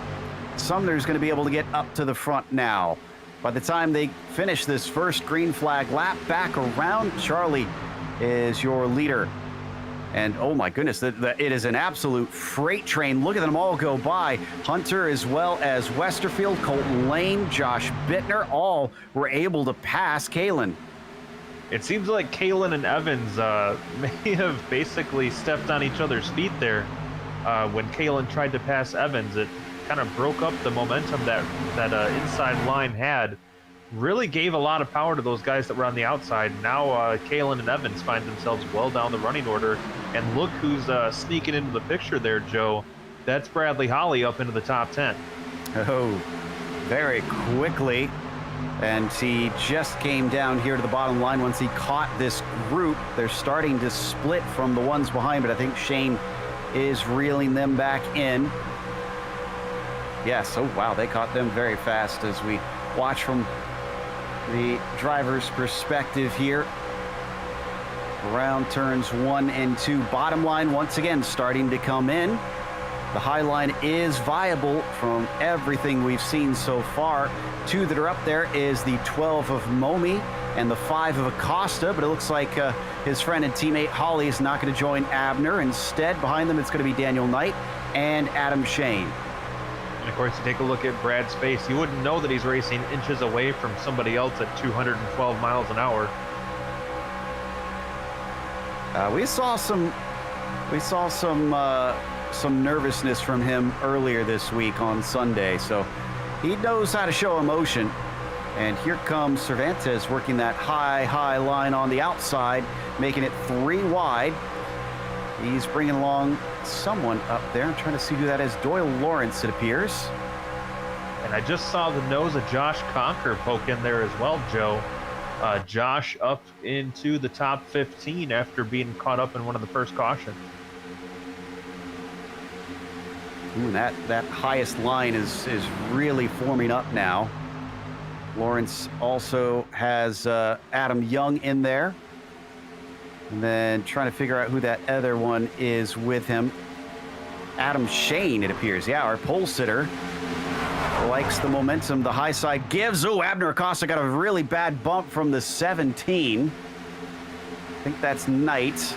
Sumner's going to be able to get up to the front now. By the time they finish this first green flag lap back around, Charlie is your leader. And oh my goodness, it is an absolute freight train. Look at them all go by. Hunter as well as Westerfield, Colton Lane, Josh Bittner, all were able to pass Kalen. It seems like Kalen and Evans may have basically stepped on each other's feet there. When Kalen tried to pass Evans, it kind of broke up the momentum that inside line had. Really gave a lot of power to those guys that were on the outside. Now Kalen and Evans find themselves well down the running order. And look who's sneaking into the picture there, Joe. That's Bradley Holly up into the top 10. Oh, very quickly. And he just came down here to the bottom line once he caught this group. They're starting to split from the ones behind, but I think Shane is reeling them back in. Yes, oh wow, they caught them very fast as we watch from the driver's perspective here. Around turns 1 and 2. Bottom line once again starting to come in. The high line is viable from everything we've seen so far. 2 that are up there is the 12 of Momi and the 5 of Acosta, but it looks like his friend and teammate Holly is not going to join Abner. Instead, behind them, it's going to be Daniel Knight and Adam Shane. And of course, you take a look at Brad's face, you wouldn't know that he's racing inches away from somebody else at 212 miles an hour. We saw some nervousness from him earlier this week on Sunday, so he knows how to show emotion. And here comes Cervantes working that high line on the outside, making it 3 wide. He's bringing along someone up there. I'm trying to see who that is. Doyle Lawrence, it appears. And I just saw the nose of Josh Conker poke in there as well, Joe. Josh up into the top 15 after being caught up in one of the first cautions. Ooh, that highest line is really forming up now. Lawrence also has Adam Young in there. And then trying to figure out who that other one is with him. Adam Shane, it appears. Yeah, our pole sitter. likes the momentum the high side gives. Oh, Abner Acosta got a really bad bump from the 17. I think that's Knight.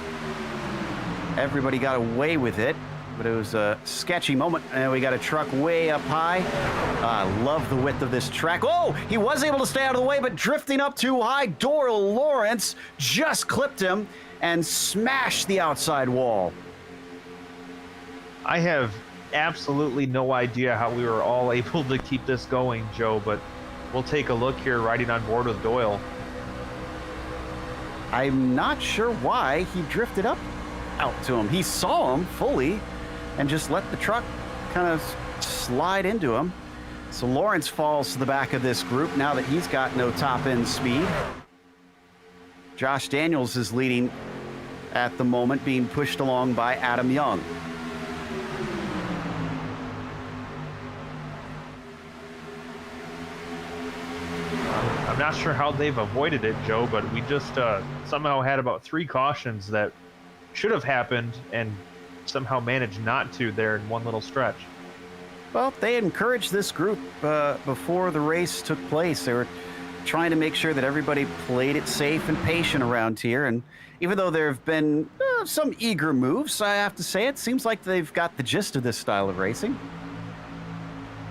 Everybody got away with it, but it was a sketchy moment. And we got a truck way up high. I love the width of this track. Oh, he was able to stay out of the way, but drifting up too high, Doral Lawrence just clipped him and smashed the outside wall. I have absolutely no idea how we were all able to keep this going, Joe, but we'll take a look here riding on board with Doyle. I'm not sure why he drifted up out to him. He saw him fully and just let the truck kind of slide into him. So Lawrence falls to the back of this group now that he's got no top end speed. Josh Daniels is leading at the moment, being pushed along by Adam Young. I'm not sure how they've avoided it, Joe, but we just somehow had about 3 cautions that should have happened and somehow managed not to there in one little stretch. Well, they encouraged this group before the race took place. They were trying to make sure that everybody played it safe and patient around here. And even though there have been some eager moves, I have to say it seems like they've got the gist of this style of racing.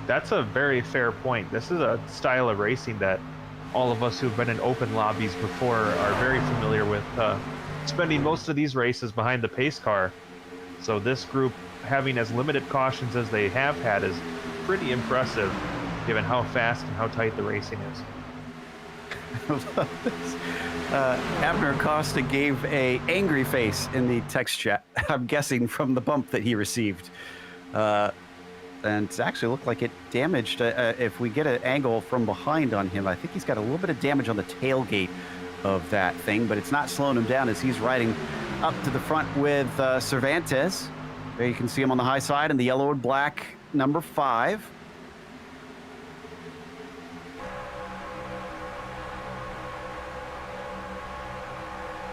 That's a very fair point. This is a style of racing that all of us who've been in open lobbies before are very familiar with, spending most of these races behind the pace car. So this group having as limited cautions as they have had is pretty impressive given how fast and how tight the racing is. Abner Acosta gave a angry face in the text chat, I'm guessing from the bump that he received. And it actually looked like it damaged. If we get an angle from behind on him, I think he's got a little bit of damage on the tailgate of that thing, but it's not slowing him down as he's riding up to the front with Cervantes. There you can see him on the high side in the yellow and black number 5.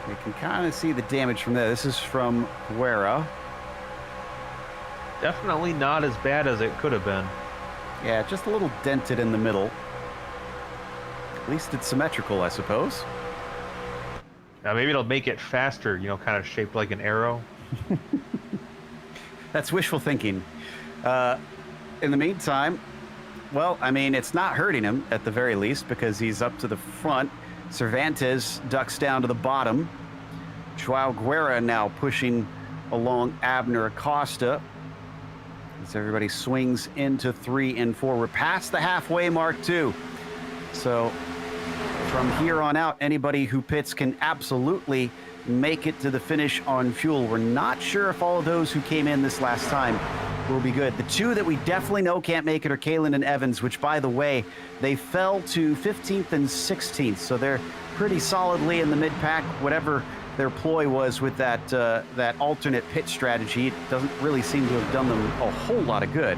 You can kind of see the damage from there. This is from Guerra. Definitely not as bad as it could have been. Yeah, just a little dented in the middle. At least it's symmetrical, I suppose. Now maybe it'll make it faster, you know, kind of shaped like an arrow. That's wishful thinking. In the meantime, well, I mean, it's not hurting him at the very least because he's up to the front. Cervantes ducks down to the bottom. Joao Guerra now pushing along Abner Acosta as everybody swings into 3 and 4. We're past the halfway mark too. So from here on out, anybody who pits can absolutely make it to the finish on fuel. We're not sure if all of those who came in this last time will be good. The 2 that we definitely know can't make it are Kalen and Evans, which, by the way, they fell to 15th and 16th. So they're pretty solidly in the mid-pack, whatever their ploy was with that that alternate pit strategy. It doesn't really seem to have done them a whole lot of good.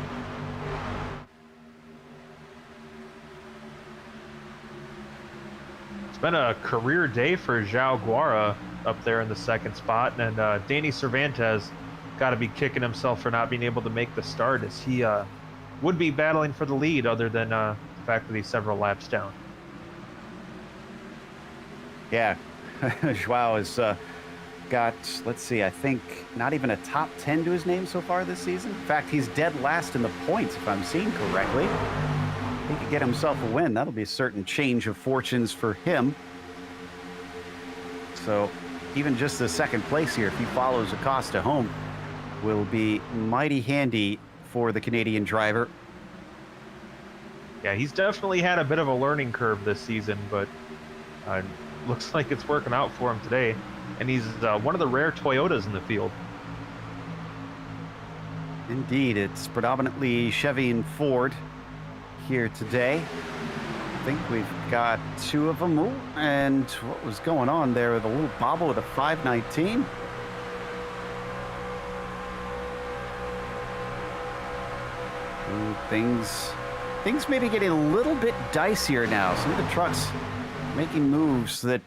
It's been a career day for Joao Guerra up there in the 2nd spot, and Danny Cervantes got to be kicking himself for not being able to make the start, as he would be battling for the lead other than the fact that he's several laps down. Yeah, Joao has got, let's see, I think not even a top 10 to his name so far this season. In fact, he's dead last in the points, if I'm seeing correctly. He could get himself a win. That'll be a certain change of fortunes for him. So even just the 2nd place here, if he follows Acosta home, will be mighty handy for the Canadian driver. Yeah, he's definitely had a bit of a learning curve this season, but looks like it's working out for him today. And he's one of the rare Toyotas in the field. Indeed, it's predominantly Chevy and Ford here today. I think we've got 2 of them. Ooh, and what was going on there with a little bobble with a 519? Ooh, things may be getting a little bit dicier now. Some of the trucks making moves that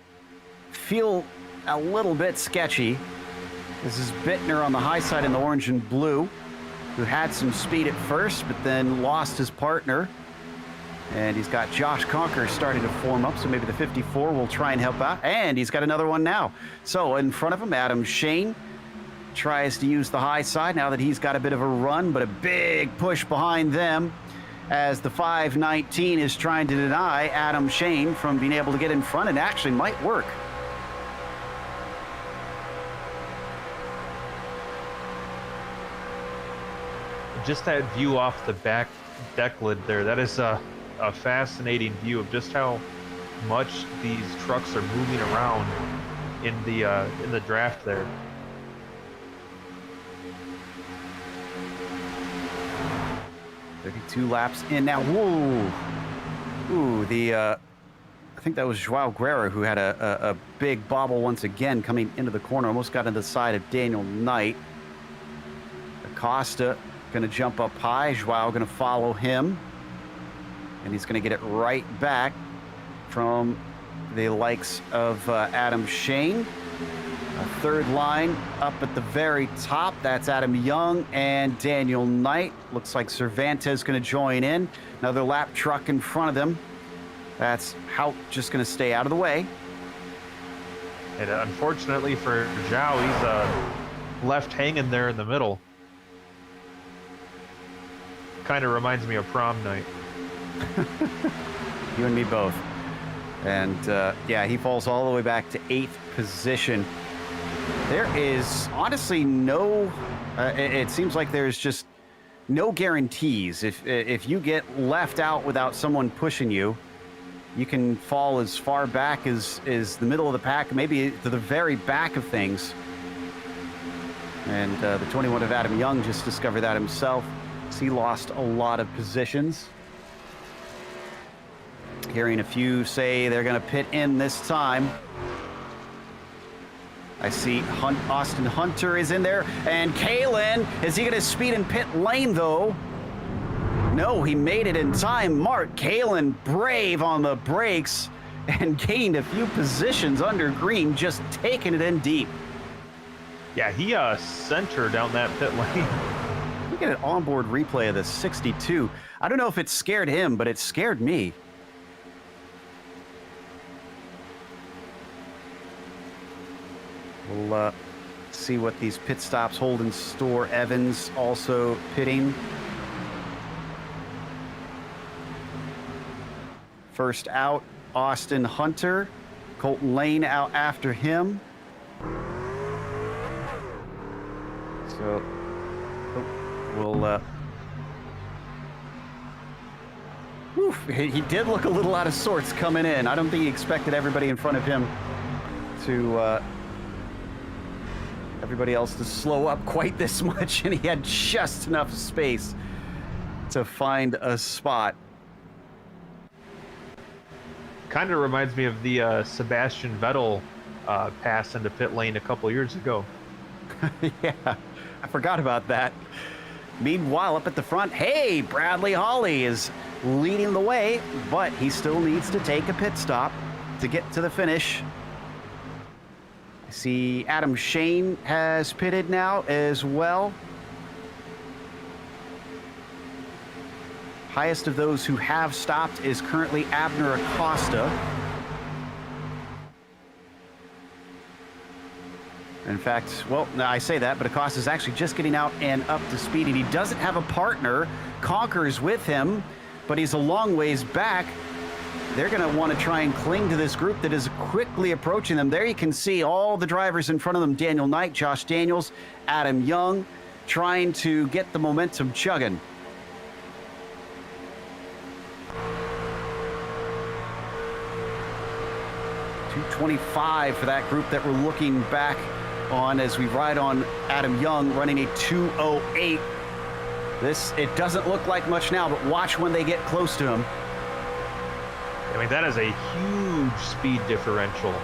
feel a little bit sketchy. This is Bittner on the high side in the orange and blue, who had some speed at first, but then lost his partner And he's got Josh Conker starting to form up, so maybe the 54 will try and help out. And he's got another one now. So in front of him, Adam Shane tries to use the high side now that he's got a bit of a run, but a big push behind them as the 519 is trying to deny Adam Shane from being able to get in front, and actually might work. Just that view off the back deck lid there, that is a fascinating view of just how much these trucks are moving around in the draft there. Two laps in now. Whoa! Ooh, I think that was Joao Guerra who had a big bobble once again coming into the corner. Almost got into the side of Daniel Knight. Acosta going to jump up high. Joao going to follow him. And he's going to get it right back from the likes of Adam Shane. A third line up at the very top. That's Adam Young and Daniel Knight. Looks like Cervantes going to join in. Another lap truck in front of them. That's Hout just going to stay out of the way. And unfortunately for Zhao, he's left hanging there in the middle. Kind of reminds me of prom night. You and me both. And yeah, he falls all the way back to 8th position. There is honestly no, it seems like there's just no guarantees. If you get left out without someone pushing you, you can fall as far back as the middle of the pack, maybe to the very back of things. And the 21 of Adam Young just discovered that himself. He lost a lot of positions. Hearing a few say they're going to pit in this time. I see Austin Hunter is in there, and Kalen, is he going to speed in pit lane though? No, he made it in time. Mark Kalen, brave on the brakes and gained a few positions under green, just taking it in deep. Yeah, he centered down that pit lane. Look at an onboard replay of the 62. I don't know if it scared him, but it scared me. We'll see what these pit stops hold in store. Evans also pitting. First out, Austin Hunter. Colton Lane out after him. So we'll he did look a little out of sorts coming in. I don't think he expected everybody in front of him to everybody else to slow up quite this much, and he had just enough space to find a spot. Kind of reminds me of the Sebastian Vettel pass into pit lane a couple years ago. Yeah, I forgot about that. Meanwhile, up at the front, hey, Bradley Holly is leading the way, but he still needs to take a pit stop to get to the finish. I see Adam Shane has pitted now as well. Highest of those who have stopped is currently Abner Acosta. In fact, well, no, I say that, but Acosta's actually just getting out and up to speed, and he doesn't have a partner. Conker's with him, but he's a long ways back. They're going to want to try and cling to this group that is quickly approaching them. There you can see all the drivers in front of them. Daniel Knight, Josh Daniels, Adam Young, trying to get the momentum chugging. .225 for that group that we're looking back on as we ride on Adam Young running a 2:08. It doesn't look like much now, but watch when they get close to him. I mean, that is a huge speed differential.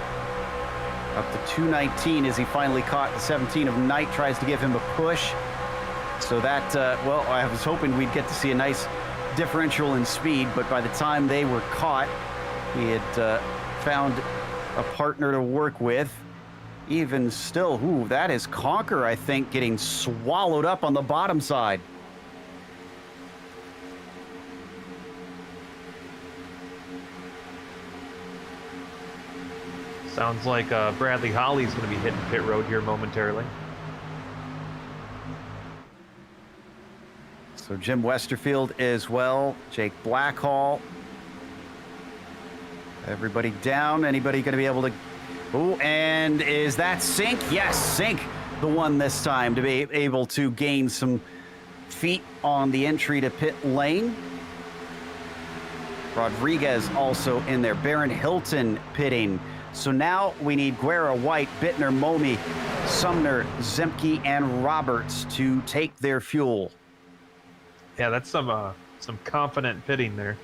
Up to 2:19 as he finally caught the 17 of Knight, tries to give him a push. So that, well, I was hoping we'd get to see a nice differential in speed, but by the time they were caught, he had found a partner to work with. Even still, ooh, that is Conker, I think, getting swallowed up on the bottom side. Sounds like Bradley Holly's going to be hitting pit road here momentarily. So Jim Westerfield as well, Jake Blackhall. Everybody down. Anybody going to be able to... Oh, and is that Sink? Yes, Sink, the one this time to be able to gain some feet on the entry to pit lane. Rodriguez also in there. Baron Hilton pitting. So now we need Guerra, White, Bittner, Momi, Sumner, Zemke, and Roberts to take their fuel. Yeah, that's some confident pitting there.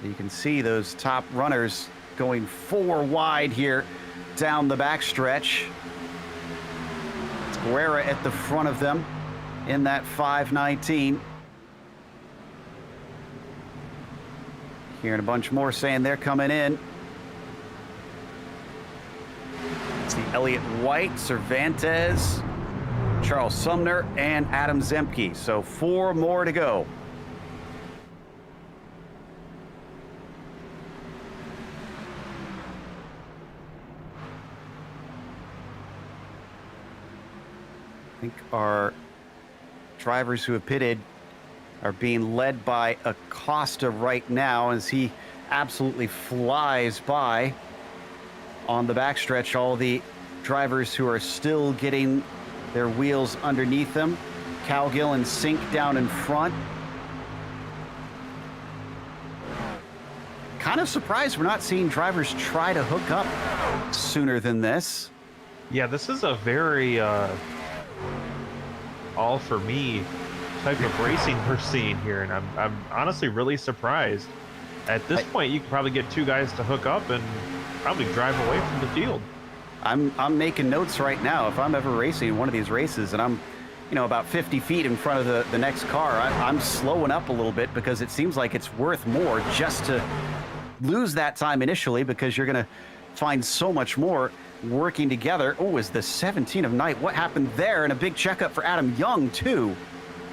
You can see those top runners going 4 wide here down the backstretch. It's Guerra at the front of them in that 519. Hearing a bunch more saying they're coming in. See Elliott White, Cervantes, Charles Sumner, and Adam Zemke. So 4 more to go. I think our drivers who have pitted are being led by Acosta right now as he absolutely flies by on the backstretch. All the drivers who are still getting their wheels underneath them. Cowgill and Sink down in front. Kind of surprised we're not seeing drivers try to hook up sooner than this. Yeah, this is a very all for me type of racing we're seeing here, and I'm honestly really surprised. At this point, you could probably get 2 guys to hook up and probably drive away from the field. I'm making notes right now. If I'm ever racing one of these races and I'm, you know, about 50 feet in front of the next car, I'm slowing up a little bit because it seems like it's worth more just to lose that time initially, because you're going to find so much more working together. Oh, is the 17 of night? What happened there? And a big checkup for Adam Young, too.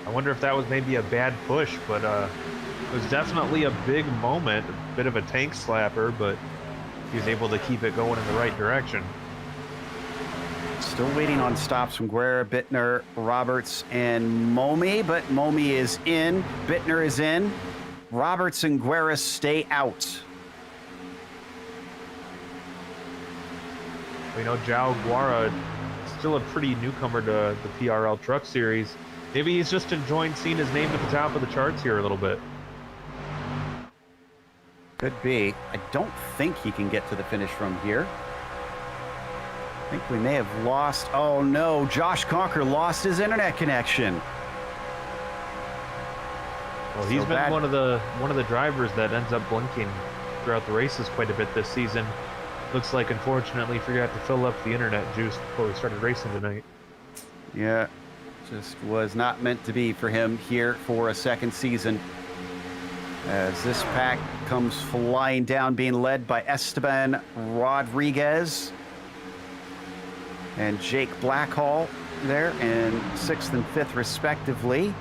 I wonder if that was maybe a bad push, but it was definitely a big moment, a bit of a tank slapper, but he was able to keep it going in the right direction. Still waiting on stops from Guerra, Bittner, Roberts, and Momi, but Momi is in, Bittner is in, Roberts and Guerra stay out. We know João Guerra still a pretty newcomer to the PRL Truck Series. Maybe he's just enjoying seeing his name at the top of the charts here a little bit. Could be. I don't think he can get to the finish from here. I think we may have lost. Oh no, Josh Conker lost his internet connection. Well, he's been one of the drivers that ends up blinking throughout the races quite a bit this season. Looks like, unfortunately, forgot to fill up the internet juice before we started racing tonight. Yeah, just was not meant to be for him here for a second season. As this pack comes flying down, being led by Esteban Rodriguez and Jake Blackhall there in 6th and 5th respectively.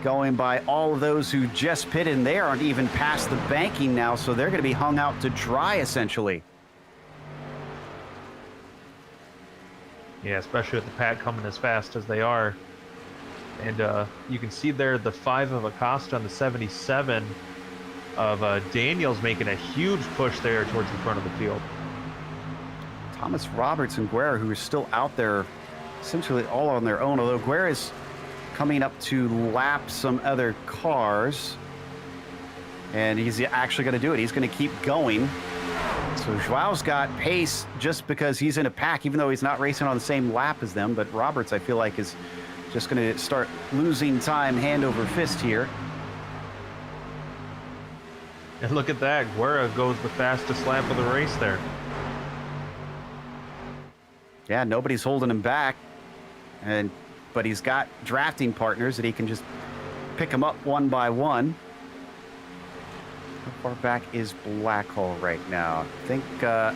Going by all of those who just pitted, and they aren't even past the banking now, so they're going to be hung out to dry essentially. Yeah, especially with the pack coming as fast as they are. And you can see there the 5 of Acosta on the 77 of Daniels making a huge push there towards the front of the field. Thomas Roberts and Guerra, who are still out there essentially all on their own, although Guerra's coming up to lap some other cars. And he's actually going to do it. He's going to keep going. So Joao's got pace just because he's in a pack, even though he's not racing on the same lap as them. But Roberts, I feel like, is just going to start losing time hand over fist here. And look at that. Guerra goes the fastest lap of the race there. Yeah, nobody's holding him back. But he's got drafting partners that he can just pick them up one by one. How far back is Blackhall right now? I think they're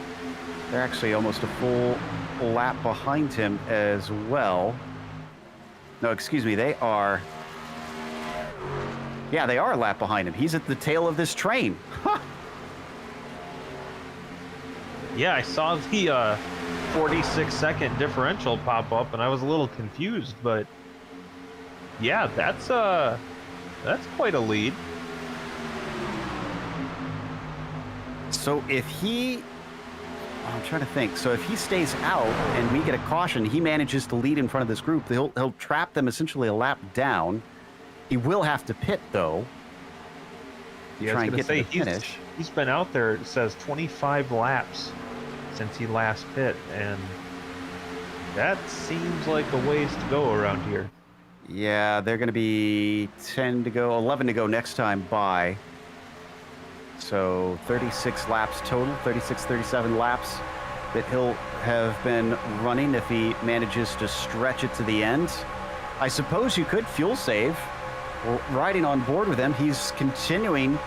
actually almost a full lap behind him as well. No, excuse me, they are... Yeah, they are a lap behind him. He's at the tail of this train. Huh. Yeah, I saw the 46-second differential pop up, and I was a little confused, but yeah, that's quite a lead. So if he, I'm trying to think. So if he stays out and we get a caution, he manages to lead in front of this group. He'll trap them essentially a lap down. He will have to pit though. Yeah, Try and get to the finish. He's been out there, it says 25 laps since he last pit, and that seems like a ways to go around here. Yeah, they're going to be 10 to go, 11 to go next time by. So 36 laps total, 36, 37 laps that he'll have been running if he manages to stretch it to the end. I suppose you could fuel save. Well, riding on board with him, he's continuing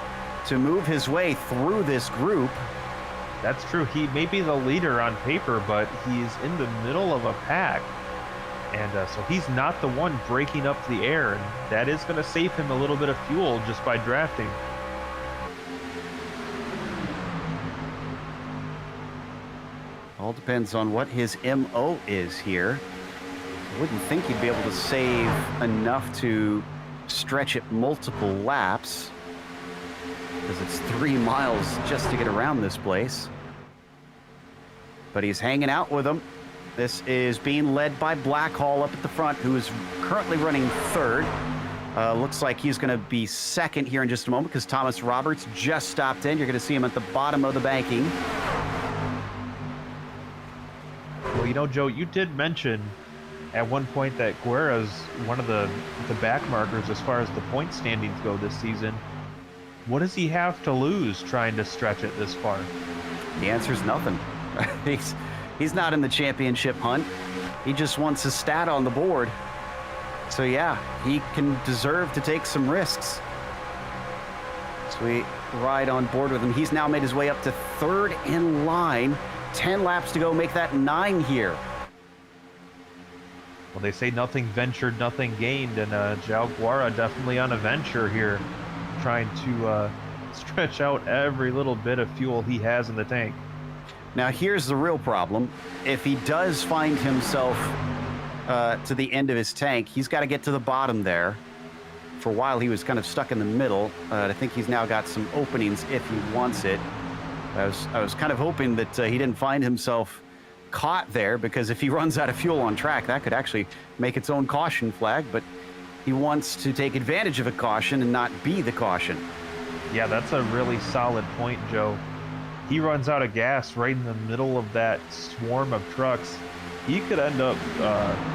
to move his way through this group. That's true. He may be the leader on paper, but he's in the middle of a pack. And so he's not the one breaking up the air. And that is going to save him a little bit of fuel just by drafting. All depends on what his MO is here. I wouldn't think he'd be able to save enough to stretch it multiple laps, because it's 3 miles just to get around this place. But he's hanging out with them. This is being led by Blackhall up at the front, who is currently running third. Looks like he's going to be second here in just a moment, because Thomas Roberts just stopped in. You're going to see him at the bottom of the banking. Well, you know, Joe, you did mention at one point that Guerra's one of the back markers as far as the point standings go this season. What does he have to lose trying to stretch it this far? The answer is nothing. He's not in the championship hunt. He just wants a stat on the board. So yeah, he can deserve to take some risks. So we ride on board with him. He's now made his way up to third in line. 10 laps to go, make that 9 here. Well, they say nothing ventured, nothing gained, and João Guerra definitely on a venture here, trying to stretch out every little bit of fuel he has in the tank. Now here's the real problem. If he does find himself to the end of his tank, he's got to get to the bottom there. For a while he was kind of stuck in the middle. I think he's now got some openings if he wants it. I was kind of hoping that he didn't find himself caught there, because if he runs out of fuel on track, that could actually make its own caution flag, but he wants to take advantage of a caution and not be the caution. Yeah, that's a really solid point, Joe. He runs out of gas right in the middle of that swarm of trucks. He could end up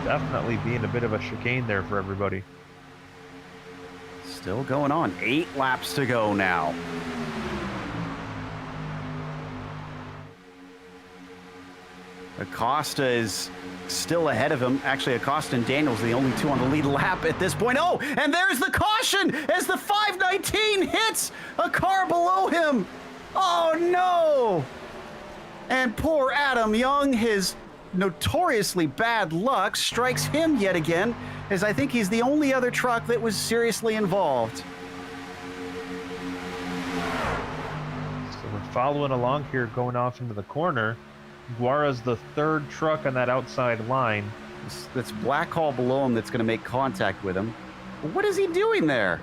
definitely being a bit of a chicane there for everybody. Still going on. 8 laps to go now. Acosta is still ahead of him. Actually, Acosta and Daniels are the only two on the lead lap at this point. Oh, and there's the caution as the 519 hits a car below him. Oh, no. And poor Adam Young, his notoriously bad luck strikes him yet again, as I think he's the only other truck that was seriously involved. So we're following along here, going off into the corner. Guerra's the third truck on that outside line. That's Blackhall below him that's going to make contact with him. What is he doing there?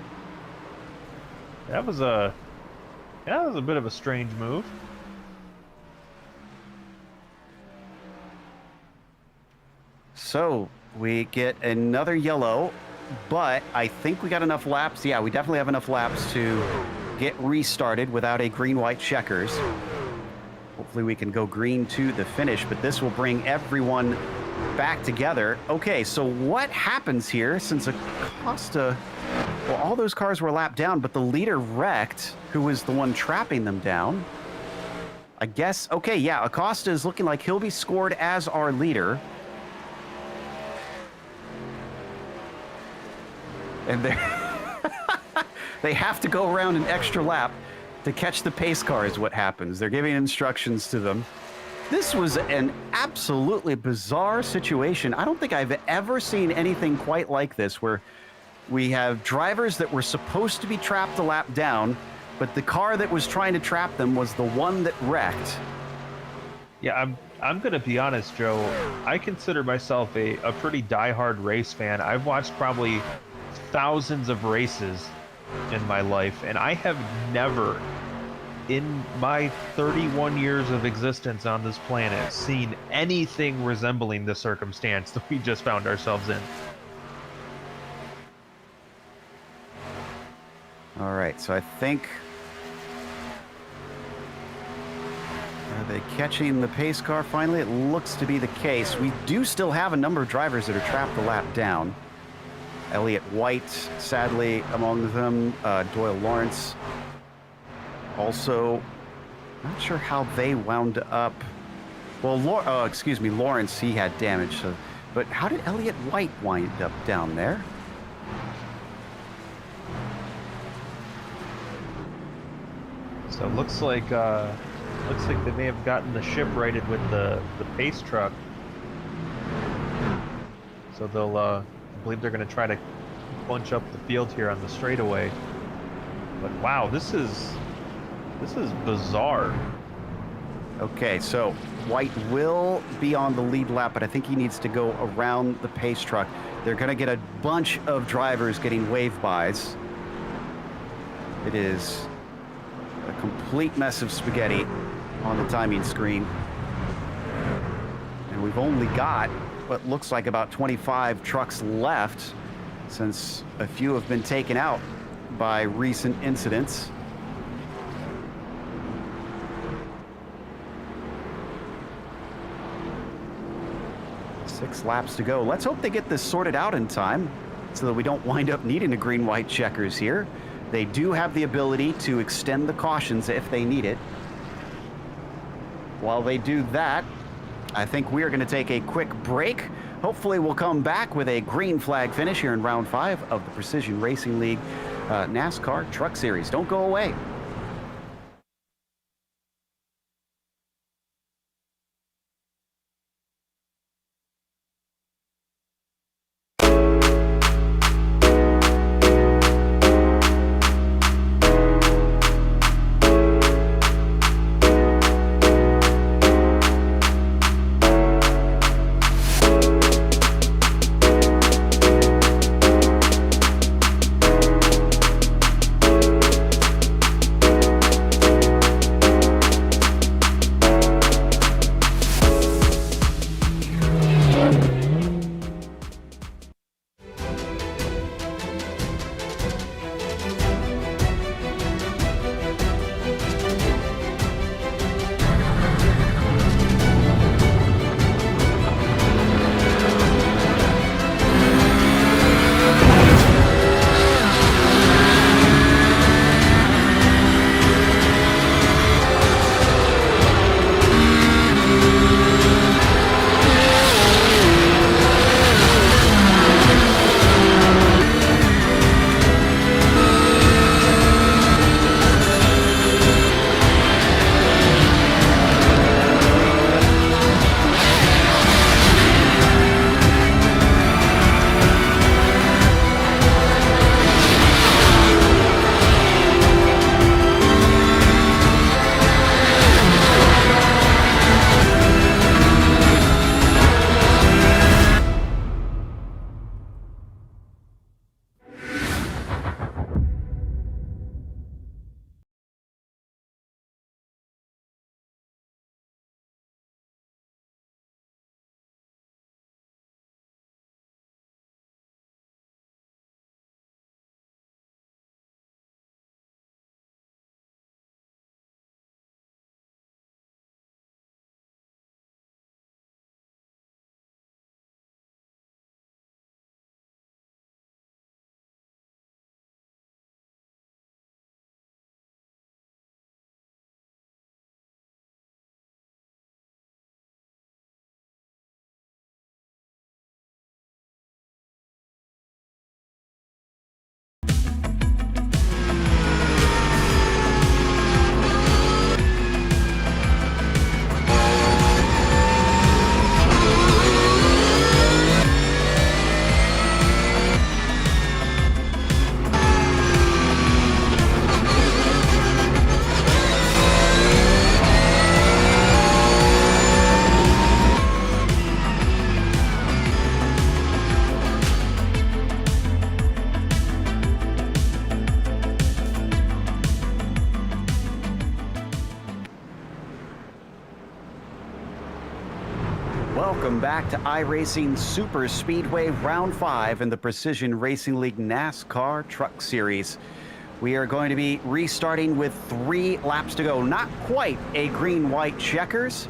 That was a bit of a strange move. So we get another yellow, but I think we got enough laps. Yeah, we definitely have enough laps to get restarted without a green-white checkers. Hopefully we can go green to the finish, but this will bring everyone back together. Okay, so what happens here since Acosta, well, all those cars were lapped down, but the leader wrecked, who was the one trapping them down. I guess, okay, yeah, Acosta is looking like he'll be scored as our leader. And they have to go around an extra lap to catch the pace car is what happens. They're giving instructions to them. This was an absolutely bizarre situation. I don't think I've ever seen anything quite like this, where we have drivers that were supposed to be trapped a lap down, but the car that was trying to trap them was the one that wrecked. Yeah, I'm gonna be honest, Joe. I consider myself a pretty diehard race fan. I've watched probably thousands of races in my life, and I have never, in my 31 years of existence on this planet, seen anything resembling the circumstance that we just found ourselves in. All right, so I think... Are they catching the pace car finally? It looks to be the case. We do still have a number of drivers that are trapped a lap down. Elliott White, sadly, among them. Doyle Lawrence. Also, not sure how they wound up. Well, Lawrence, he had damage. So, but how did Elliott White wind up down there? So it looks like they may have gotten the ship righted with the pace truck. So they'll, I believe they're going to try to bunch up the field here on the straightaway. But wow, this is bizarre. Okay, so White will be on the lead lap, but I think he needs to go around the pace truck. They're going to get a bunch of drivers getting wave bys. It is a complete mess of spaghetti on the timing screen. And we've only got what looks like about 25 trucks left, since a few have been taken out by recent incidents. Six laps to go. Let's hope they get this sorted out in time so that we don't wind up needing the green-white checkers here. They do have the ability to extend the cautions if they need it. While they do that, I think we are going to take a quick break. Hopefully we'll come back with a green flag finish here in round 5 of the Precision Racing League NASCAR Truck Series. Don't go away. welcome back to iRacing Superspeedway Round 5 in the Precision Racing League NASCAR Truck Series. We are going to be restarting with 3 laps to go. Not quite a green-white checkers,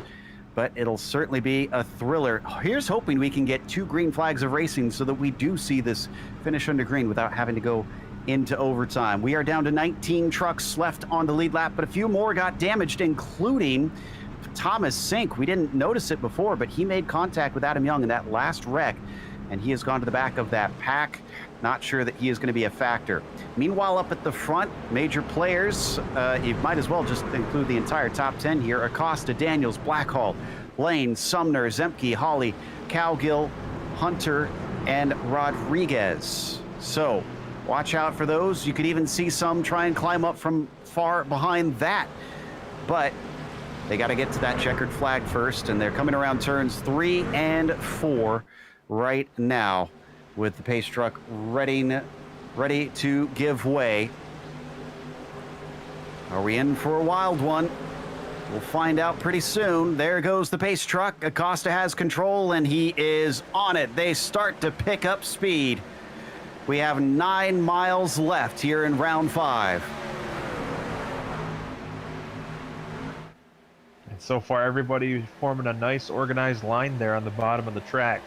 but it'll certainly be a thriller. Here's hoping we can get 2 green flags of racing so that we do see this finish under green without having to go into overtime. We are down to 19 trucks left on the lead lap, but a few more got damaged, including Thomas Sink. We didn't notice it before, but he made contact with Adam Young in that last wreck, and he has gone to the back of that pack. Not sure that he is going to be a factor. Meanwhile, up at the front, major players, you might as well just include the entire top 10 here. Acosta, Daniels, Blackhall, Lane, Sumner, Zemke, Hawley, Cowgill, Hunter, and Rodriguez. So watch out for those. You could even see some try and climb up from far behind that. But they got to get to that checkered flag first, and they're coming around turns 3 and 4 right now with the pace truck ready to give way. Are we in for a wild one? We'll find out pretty soon. There goes the pace truck. Acosta has control, and he is on it. They start to pick up speed. We have 9 miles left here in round 5. So far, everybody forming a nice organized line there on the bottom of the track.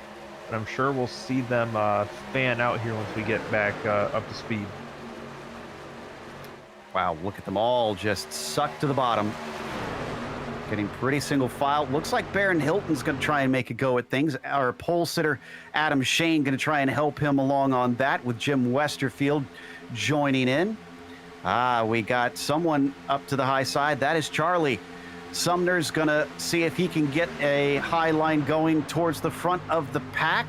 And I'm sure we'll see them fan out here once we get back up to speed. Wow, look at them all just sucked to the bottom. Getting pretty single file. Looks like Baron Hilton's going to try and make a go at things. Our pole sitter, Adam Shane, going to try and help him along on that with Jim Westerfield joining in. We got someone up to the high side. That is Charlie. Sumner's going to see if he can get a high line going towards the front of the pack.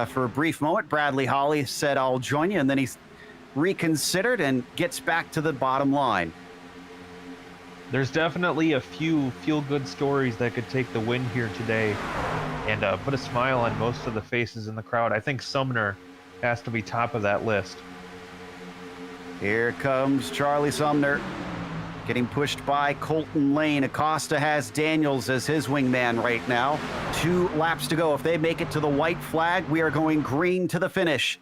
For a brief moment, Bradley Holly said, "I'll join you," and then he's reconsidered and gets back to the bottom line. There's definitely a few feel-good stories that could take the win here today and put a smile on most of the faces in the crowd. I think Sumner has to be top of that list. Here comes Charlie Sumner. Getting pushed by Colton Lane. Acosta has Daniels as his wingman right now. 2 laps to go. If they make it to the white flag, we are going green to the finish.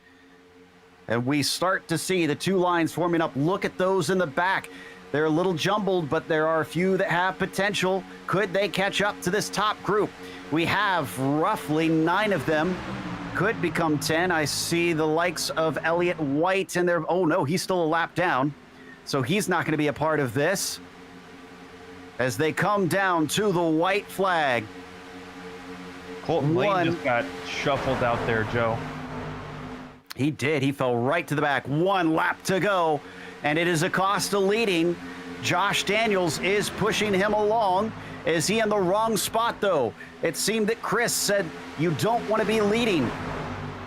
And we start to see the 2 lines forming up. Look at those in the back. They're a little jumbled, but there are a few that have potential. Could they catch up to this top group? We have roughly 9 of them. Could become 10. I see the likes of Elliott White in there. Oh no, he's still a lap down. So he's not going to be a part of this as they come down to the white flag. Colton Lane just got shuffled out there, Joe. He did. He fell right to the back. 1 lap to go, and it is Acosta leading. Josh Daniels is pushing him along. Is he in the wrong spot, though? It seemed that Chris said, "You don't want to be leading."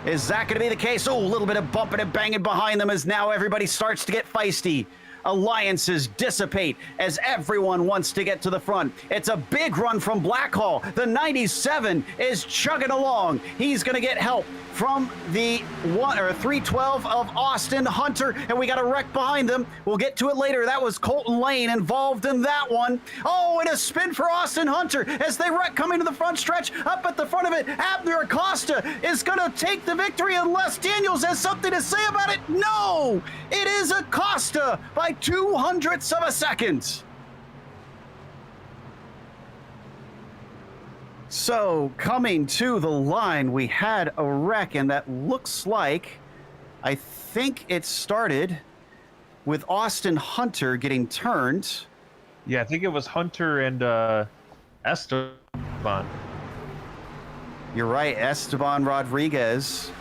Is that going to be the case? Oh, a little bit of bumping and banging behind them as now everybody starts to get feisty. Alliances dissipate as everyone wants to get to the front. It's a big run from Blackhall. The 97 is chugging along. He's going to get help from the 312 of Austin Hunter, and we got a wreck behind them. We'll get to it later. That was Colton Lane involved in that one. Oh, and a spin for Austin Hunter as they wreck coming to the front stretch. Up at the front of it, Abner Acosta is going to take the victory unless Daniels has something to say about it. No, it is Acosta by 0.02 of a second. So, coming to the line, we had a wreck, and that looks like, I think it started with Austin Hunter getting turned. Yeah, I think it was Hunter and Esteban. You're right, Esteban Rodriguez.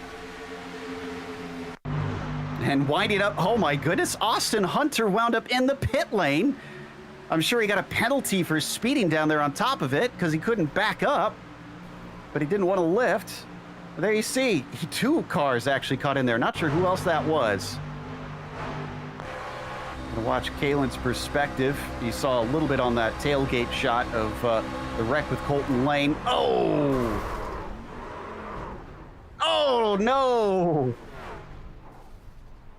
And winding up, oh my goodness, Austin Hunter wound up in the pit lane. I'm sure he got a penalty for speeding down there on top of it because he couldn't back up, but he didn't want to lift. There you see, 2 cars actually caught in there. Not sure who else that was. Gonna watch Kalen's perspective. You saw a little bit on that tailgate shot of the wreck with Colton Lane. Oh! Oh no!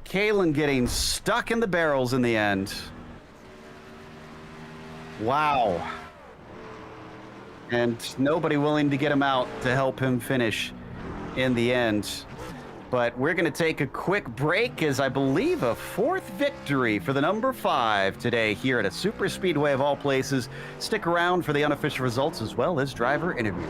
Kalen getting stuck in the barrels in the end. Wow. and nobody willing to get him out to help him finish in the end. But we're going to take a quick break as I believe a fourth victory for the number 5 today here at a super speedway of all places. Stick around for the unofficial results as well as driver interviews.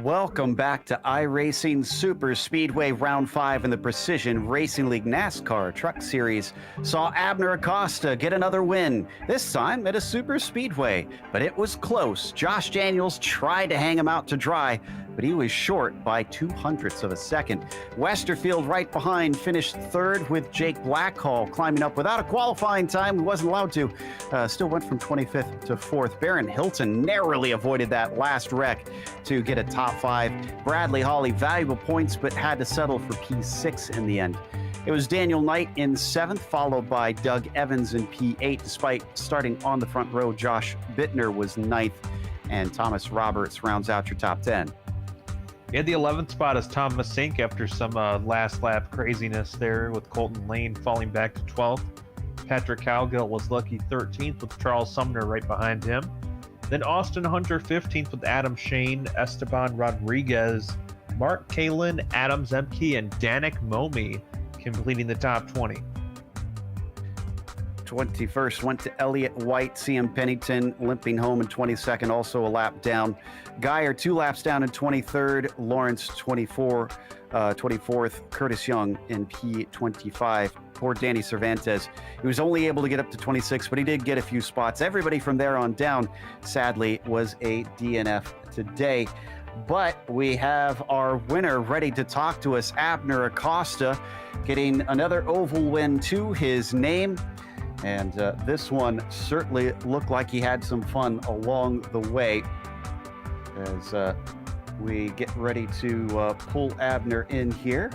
Welcome back to iRacing Super Speedway Round 5 in the Precision Racing League NASCAR Truck Series. Saw Abner Acosta get another win, this time at a super speedway, but it was close. Josh Daniels tried to hang him out to dry, but he was short by 0.02 of a second. Westerfield right behind finished third with Jake Blackhall climbing up without a qualifying time. He wasn't allowed to. Still went from 25th to 4th. Baron Hilton narrowly avoided that last wreck to get a top 5. Bradley Hawley, valuable points, but had to settle for P6 in the end. It was Daniel Knight in 7th, followed by Doug Evans in P8. Despite starting on the front row, Josh Bittner was 9th, and Thomas Roberts rounds out your top 10. We had the 11th spot as Thomas Sink after some last lap craziness there with Colton Lane falling back to 12th. Patrick Cowgill was lucky 13th with Charles Sumner right behind him. Then Austin Hunter 15th with Adam Shane, Esteban Rodriguez, Mark Kalin, Adam Zemke, and Danik Momi completing the top 20. 21st went to Elliott White, CM Pennington limping home in 22nd, also a lap down. Geyer 2 laps down in 23rd, Lawrence 24th, Curtis Young in P25. Poor Danny Cervantes. He was only able to get up to 26, but he did get a few spots. Everybody from there on down, sadly, was a DNF today. But we have our winner ready to talk to us, Abner Acosta, getting another oval win to his name. And this one certainly looked like he had some fun along the way. As we get ready to pull Abner in here.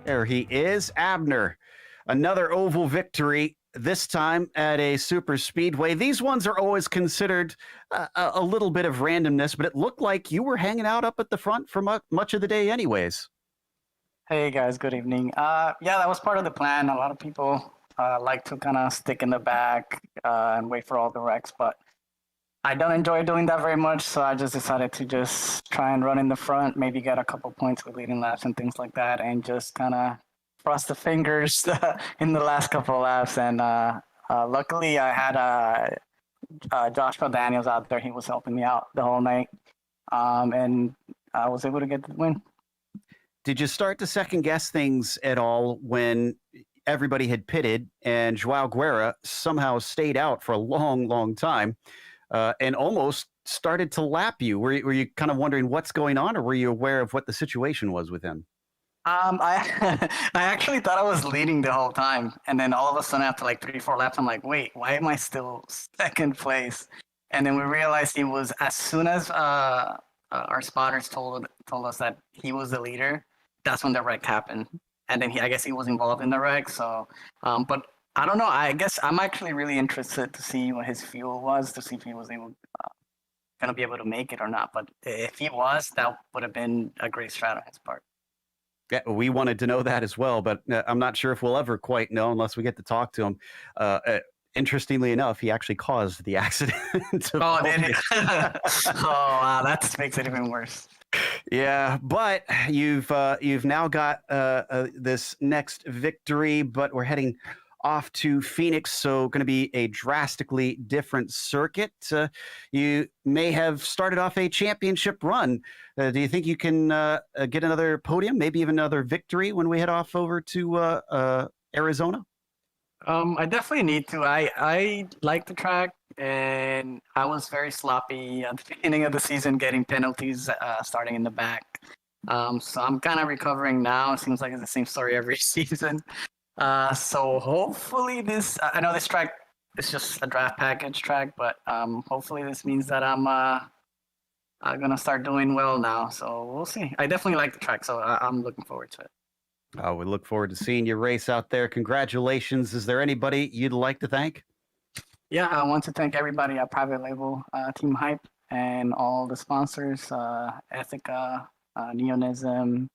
There he is, Abner. Another oval victory, this time at a super speedway. These ones are always considered a little bit of randomness, but it looked like you were hanging out up at the front for much of the day anyways. Hey guys, good evening. Yeah, that was part of the plan. A lot of people like to kind of stick in the back and wait for all the wrecks, but I don't enjoy doing that very much, so I just decided to just try and run in the front, maybe get a couple points with leading laps and things like that, and just kind of cross the fingers in the last couple of laps. And luckily, I had Joshua Daniels out there. He was helping me out the whole night, and I was able to get the win. Did you start to second guess things at all when everybody had pitted and Joao Guerra somehow stayed out for a long, long time and almost started to lap you? Were you kind of wondering what's going on, or were you aware of what the situation was with him? I I actually thought I was leading the whole time, and then all of a sudden after like 3, 4 laps, I'm like, wait, why am I still second place? And then we realized he was, as soon as our spotters told us that he was the leader, that's when the wreck happened. And then I guess he was involved in the wreck. So, but I don't know. I guess I'm actually really interested to see what his fuel was, to see if he was gonna be able to make it or not. But if he was, that would have been a great strat on his part. Yeah, we wanted to know that as well, but I'm not sure if we'll ever quite know unless we get to talk to him. Interestingly enough, he actually caused the accident. Oh, did he? Oh, wow, that makes it even worse. Yeah, but you've now got this next victory, but we're heading off to Phoenix, so going to be a drastically different circuit. You may have started off a championship run. Do you think you can get another podium, maybe even another victory when we head off over to Arizona? I definitely need to. I like the track, and I was very sloppy at the beginning of the season, getting penalties starting in the back. So I'm kind of recovering now. It seems like it's the same story every season. So hopefully this, I know this track is just a draft package track, but hopefully this means that I'm gonna start doing well now. So we'll see. I definitely like the track, so I'm looking forward to it. We look forward to seeing you race out there. Congratulations. Is there anybody you'd like to thank? Yeah, I want to thank everybody at Private Label, Team Hype, and all the sponsors, Ethica, Neonism,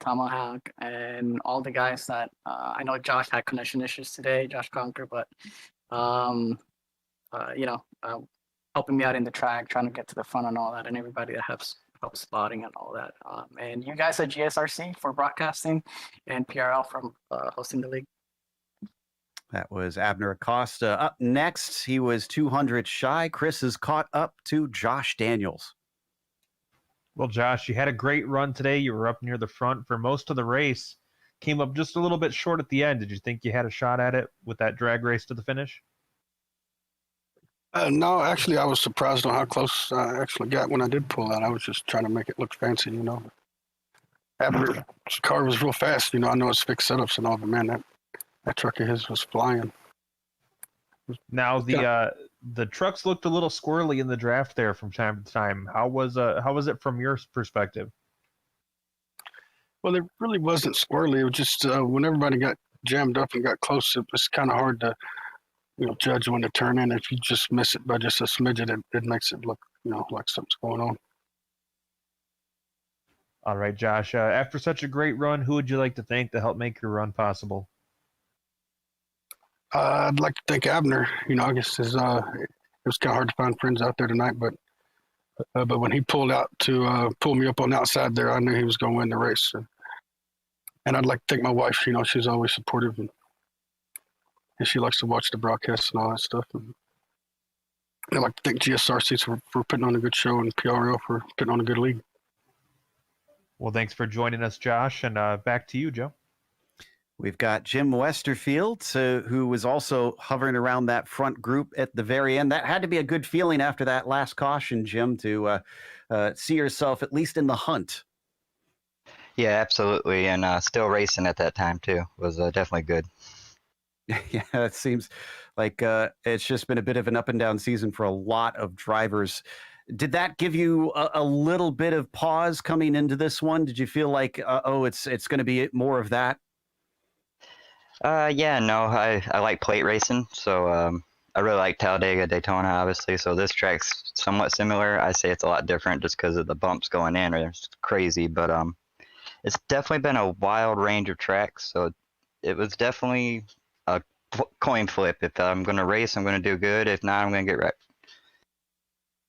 Tomahawk, and all the guys that I know Josh had connection issues today, Josh Conker, but helping me out in the track, trying to get to the front and all that, and everybody that helps spotting and all that. And you guys at GSRC for broadcasting, and PRL from hosting the league. That was Abner Acosta. Up next, he was 200 shy. Chris is caught up to Josh Daniels. Well, Josh, you had a great run today. You were up near the front for most of the race. Came up just a little bit short at the end. Did you think you had a shot at it with that drag race to the finish? No, actually, I was surprised on how close I actually got when I did pull out. I was just trying to make it look fancy, you know. Abner's car was real fast, you know. I know it's fixed setups and all, but man, that truck of his was flying. Now the trucks looked a little squirrely in the draft there from time to time. How was it from your perspective? Well, it really wasn't squirrely. It was just when everybody got jammed up and got close, it was kind of hard to, you know, judge when to turn in. If you just miss it by just a smidgen, it makes it look, you know, like something's going on. All right, Josh. After such a great run, who would you like to thank to help make your run possible? I'd like to thank Abner. You know, I guess it was kind of hard to find friends out there tonight, but when he pulled out to pull me up on the outside there, I knew he was going to win the race. And I'd like to thank my wife. You know, she's always supportive, and she likes to watch the broadcasts and all that stuff. And I'd like to thank GSRC for putting on a good show, and PRL for putting on a good league. Well, thanks for joining us, Josh, and back to you, Joe. We've got Jim Westerfield, who was also hovering around that front group at the very end. That had to be a good feeling after that last caution, Jim, to see yourself at least in the hunt. Yeah, absolutely, and still racing at that time too was definitely good. Yeah, it seems like it's just been a bit of an up and down season for a lot of drivers. Did that give you a little bit of pause coming into this one? Did you feel like, it's going to be more of that? Yeah, no, I like plate racing, so I really like Talladega, Daytona, obviously. So this track's somewhat similar. I say it's a lot different just because of the bumps going in. It's crazy, but It's definitely been a wild range of tracks, so it was definitely a coin flip. If I'm going to race, I'm going to do good. If not, I'm going to get wrecked.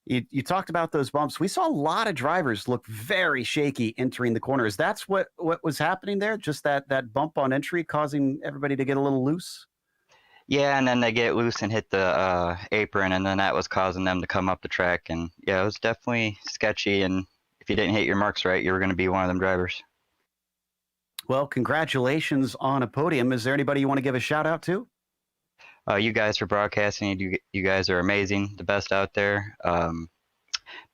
You talked about those bumps. We saw a lot of drivers look very shaky entering the corners. That's what was happening there? Just that bump on entry causing everybody to get a little loose? Yeah, and then they get loose and hit the apron, and then that was causing them to come up the track. And yeah, it was definitely sketchy. And if you didn't hit your marks right, you were going to be one of them drivers. Well, congratulations on a podium. Is there anybody you want to give a shout out to? You guys for broadcasting, you guys are amazing, the best out there.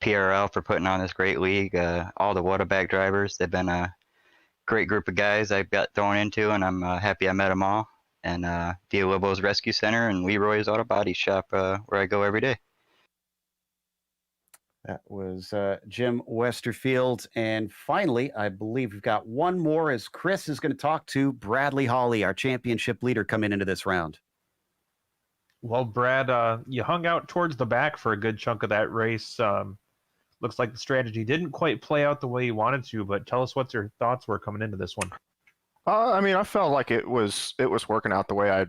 PRL for putting on this great league. All the Whataback drivers, they've been a great group of guys I got thrown into, and I'm happy I met them all. And Dia Libo's Rescue Center and Leroy's Auto Body Shop, where I go every day. That was Jim Westerfield. And finally, I believe we've got one more as Chris is going to talk to Bradley Hawley, our championship leader coming into this round. Well, Brad, you hung out towards the back for a good chunk of that race. Looks like the strategy didn't quite play out the way you wanted to, but tell us what your thoughts were coming into this one. I mean, I felt like it was working out the way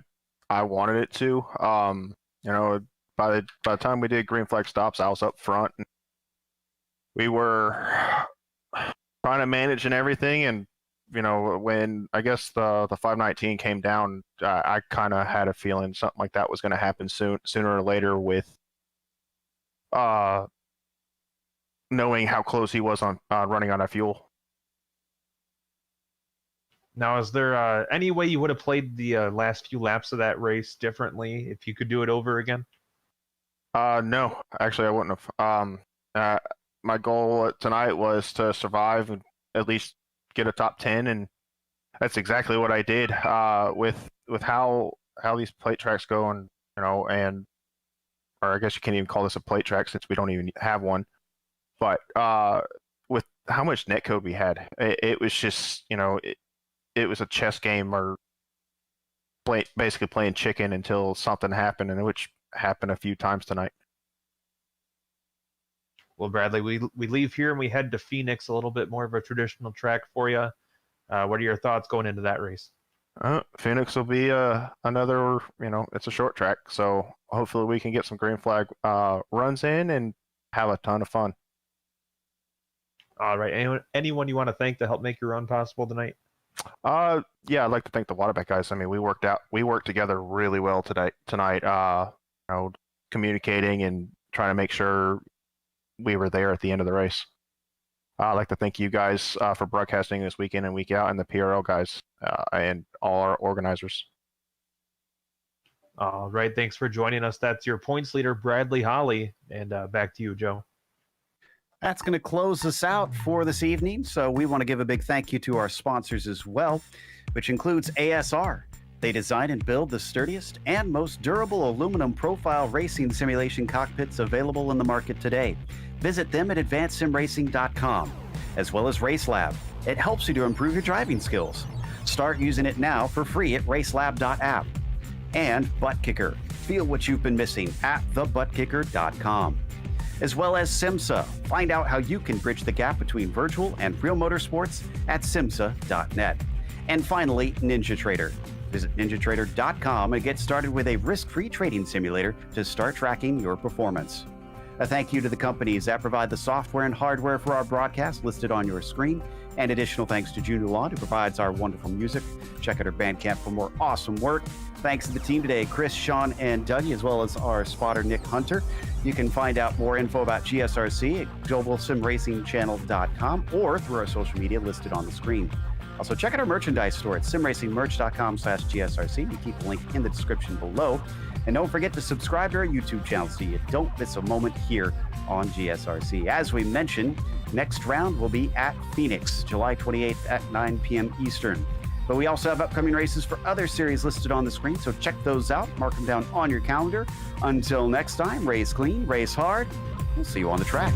I wanted it to. You know, by the time we did green flag stops, I was up front, and we were trying to manage and everything. And you know, when I guess the 519 came down, I kind of had a feeling something like that was going to happen sooner or later, with knowing how close he was on running out of fuel. Now, is there any way you would have played the last few laps of that race differently if you could do it over again? No, actually, I wouldn't have. My goal tonight was to survive and at least get a top 10, and that's exactly what I did. With how these plate tracks go, and you know, or I guess you can't even call this a plate track since we don't even have one. But with how much netcode we had, it was just, you know, it was a chess game, or basically playing chicken until something happened, and which happened a few times tonight. Well, Bradley, we leave here and we head to Phoenix, a little bit more of a traditional track for you. What are your thoughts going into that race? Phoenix will be another, you know, it's a short track, so hopefully we can get some green flag runs in and have a ton of fun. All right. Anyone you want to thank to help make your run possible tonight? Yeah, I'd like to thank the Whataback guys. I mean, we worked together really well tonight. You know, communicating and trying to make sure we were there at the end of the race. I'd like to thank you guys for broadcasting this week in and week out, and the PRL guys and all our organizers. All right. Thanks for joining us. That's your points leader, Bradley Hawley. And back to you, Joe. That's going to close us out for this evening. So we want to give a big thank you to our sponsors as well, which includes ASR. They design and build the sturdiest and most durable aluminum profile racing simulation cockpits available in the market today. Visit them at advancedsimracing.com, as well as RaceLab. It helps you to improve your driving skills. Start using it now for free at RaceLab.app. And ButtKicker. Feel what you've been missing at thebuttkicker.com. As well as SimMSA. Find out how you can bridge the gap between virtual and real motorsports at SimMSA.net. And finally, NinjaTrader. Visit ninjatrader.com and get started with a risk-free trading simulator to start tracking your performance. A thank you to the companies that provide the software and hardware for our broadcast listed on your screen, and additional thanks to June Lawn, who provides our wonderful music. Check out her Bandcamp for more awesome work. Thanks to the team today, Chris, Sean, and Dougie, as well as our spotter, Nick Hunter. You can find out more info about GSRC at globalsimracingchannel.com or through our social media listed on the screen. Also, check out our merchandise store at simracingmerch.com/GSRC. We keep the link in the description below. And don't forget to subscribe to our YouTube channel so you don't miss a moment here on GSRC. As we mentioned, next round will be at Phoenix, July 28th at 9 p.m. Eastern. But we also have upcoming races for other series listed on the screen, so check those out. Mark them down on your calendar. Until next time, race clean, race hard. We'll see you on the track.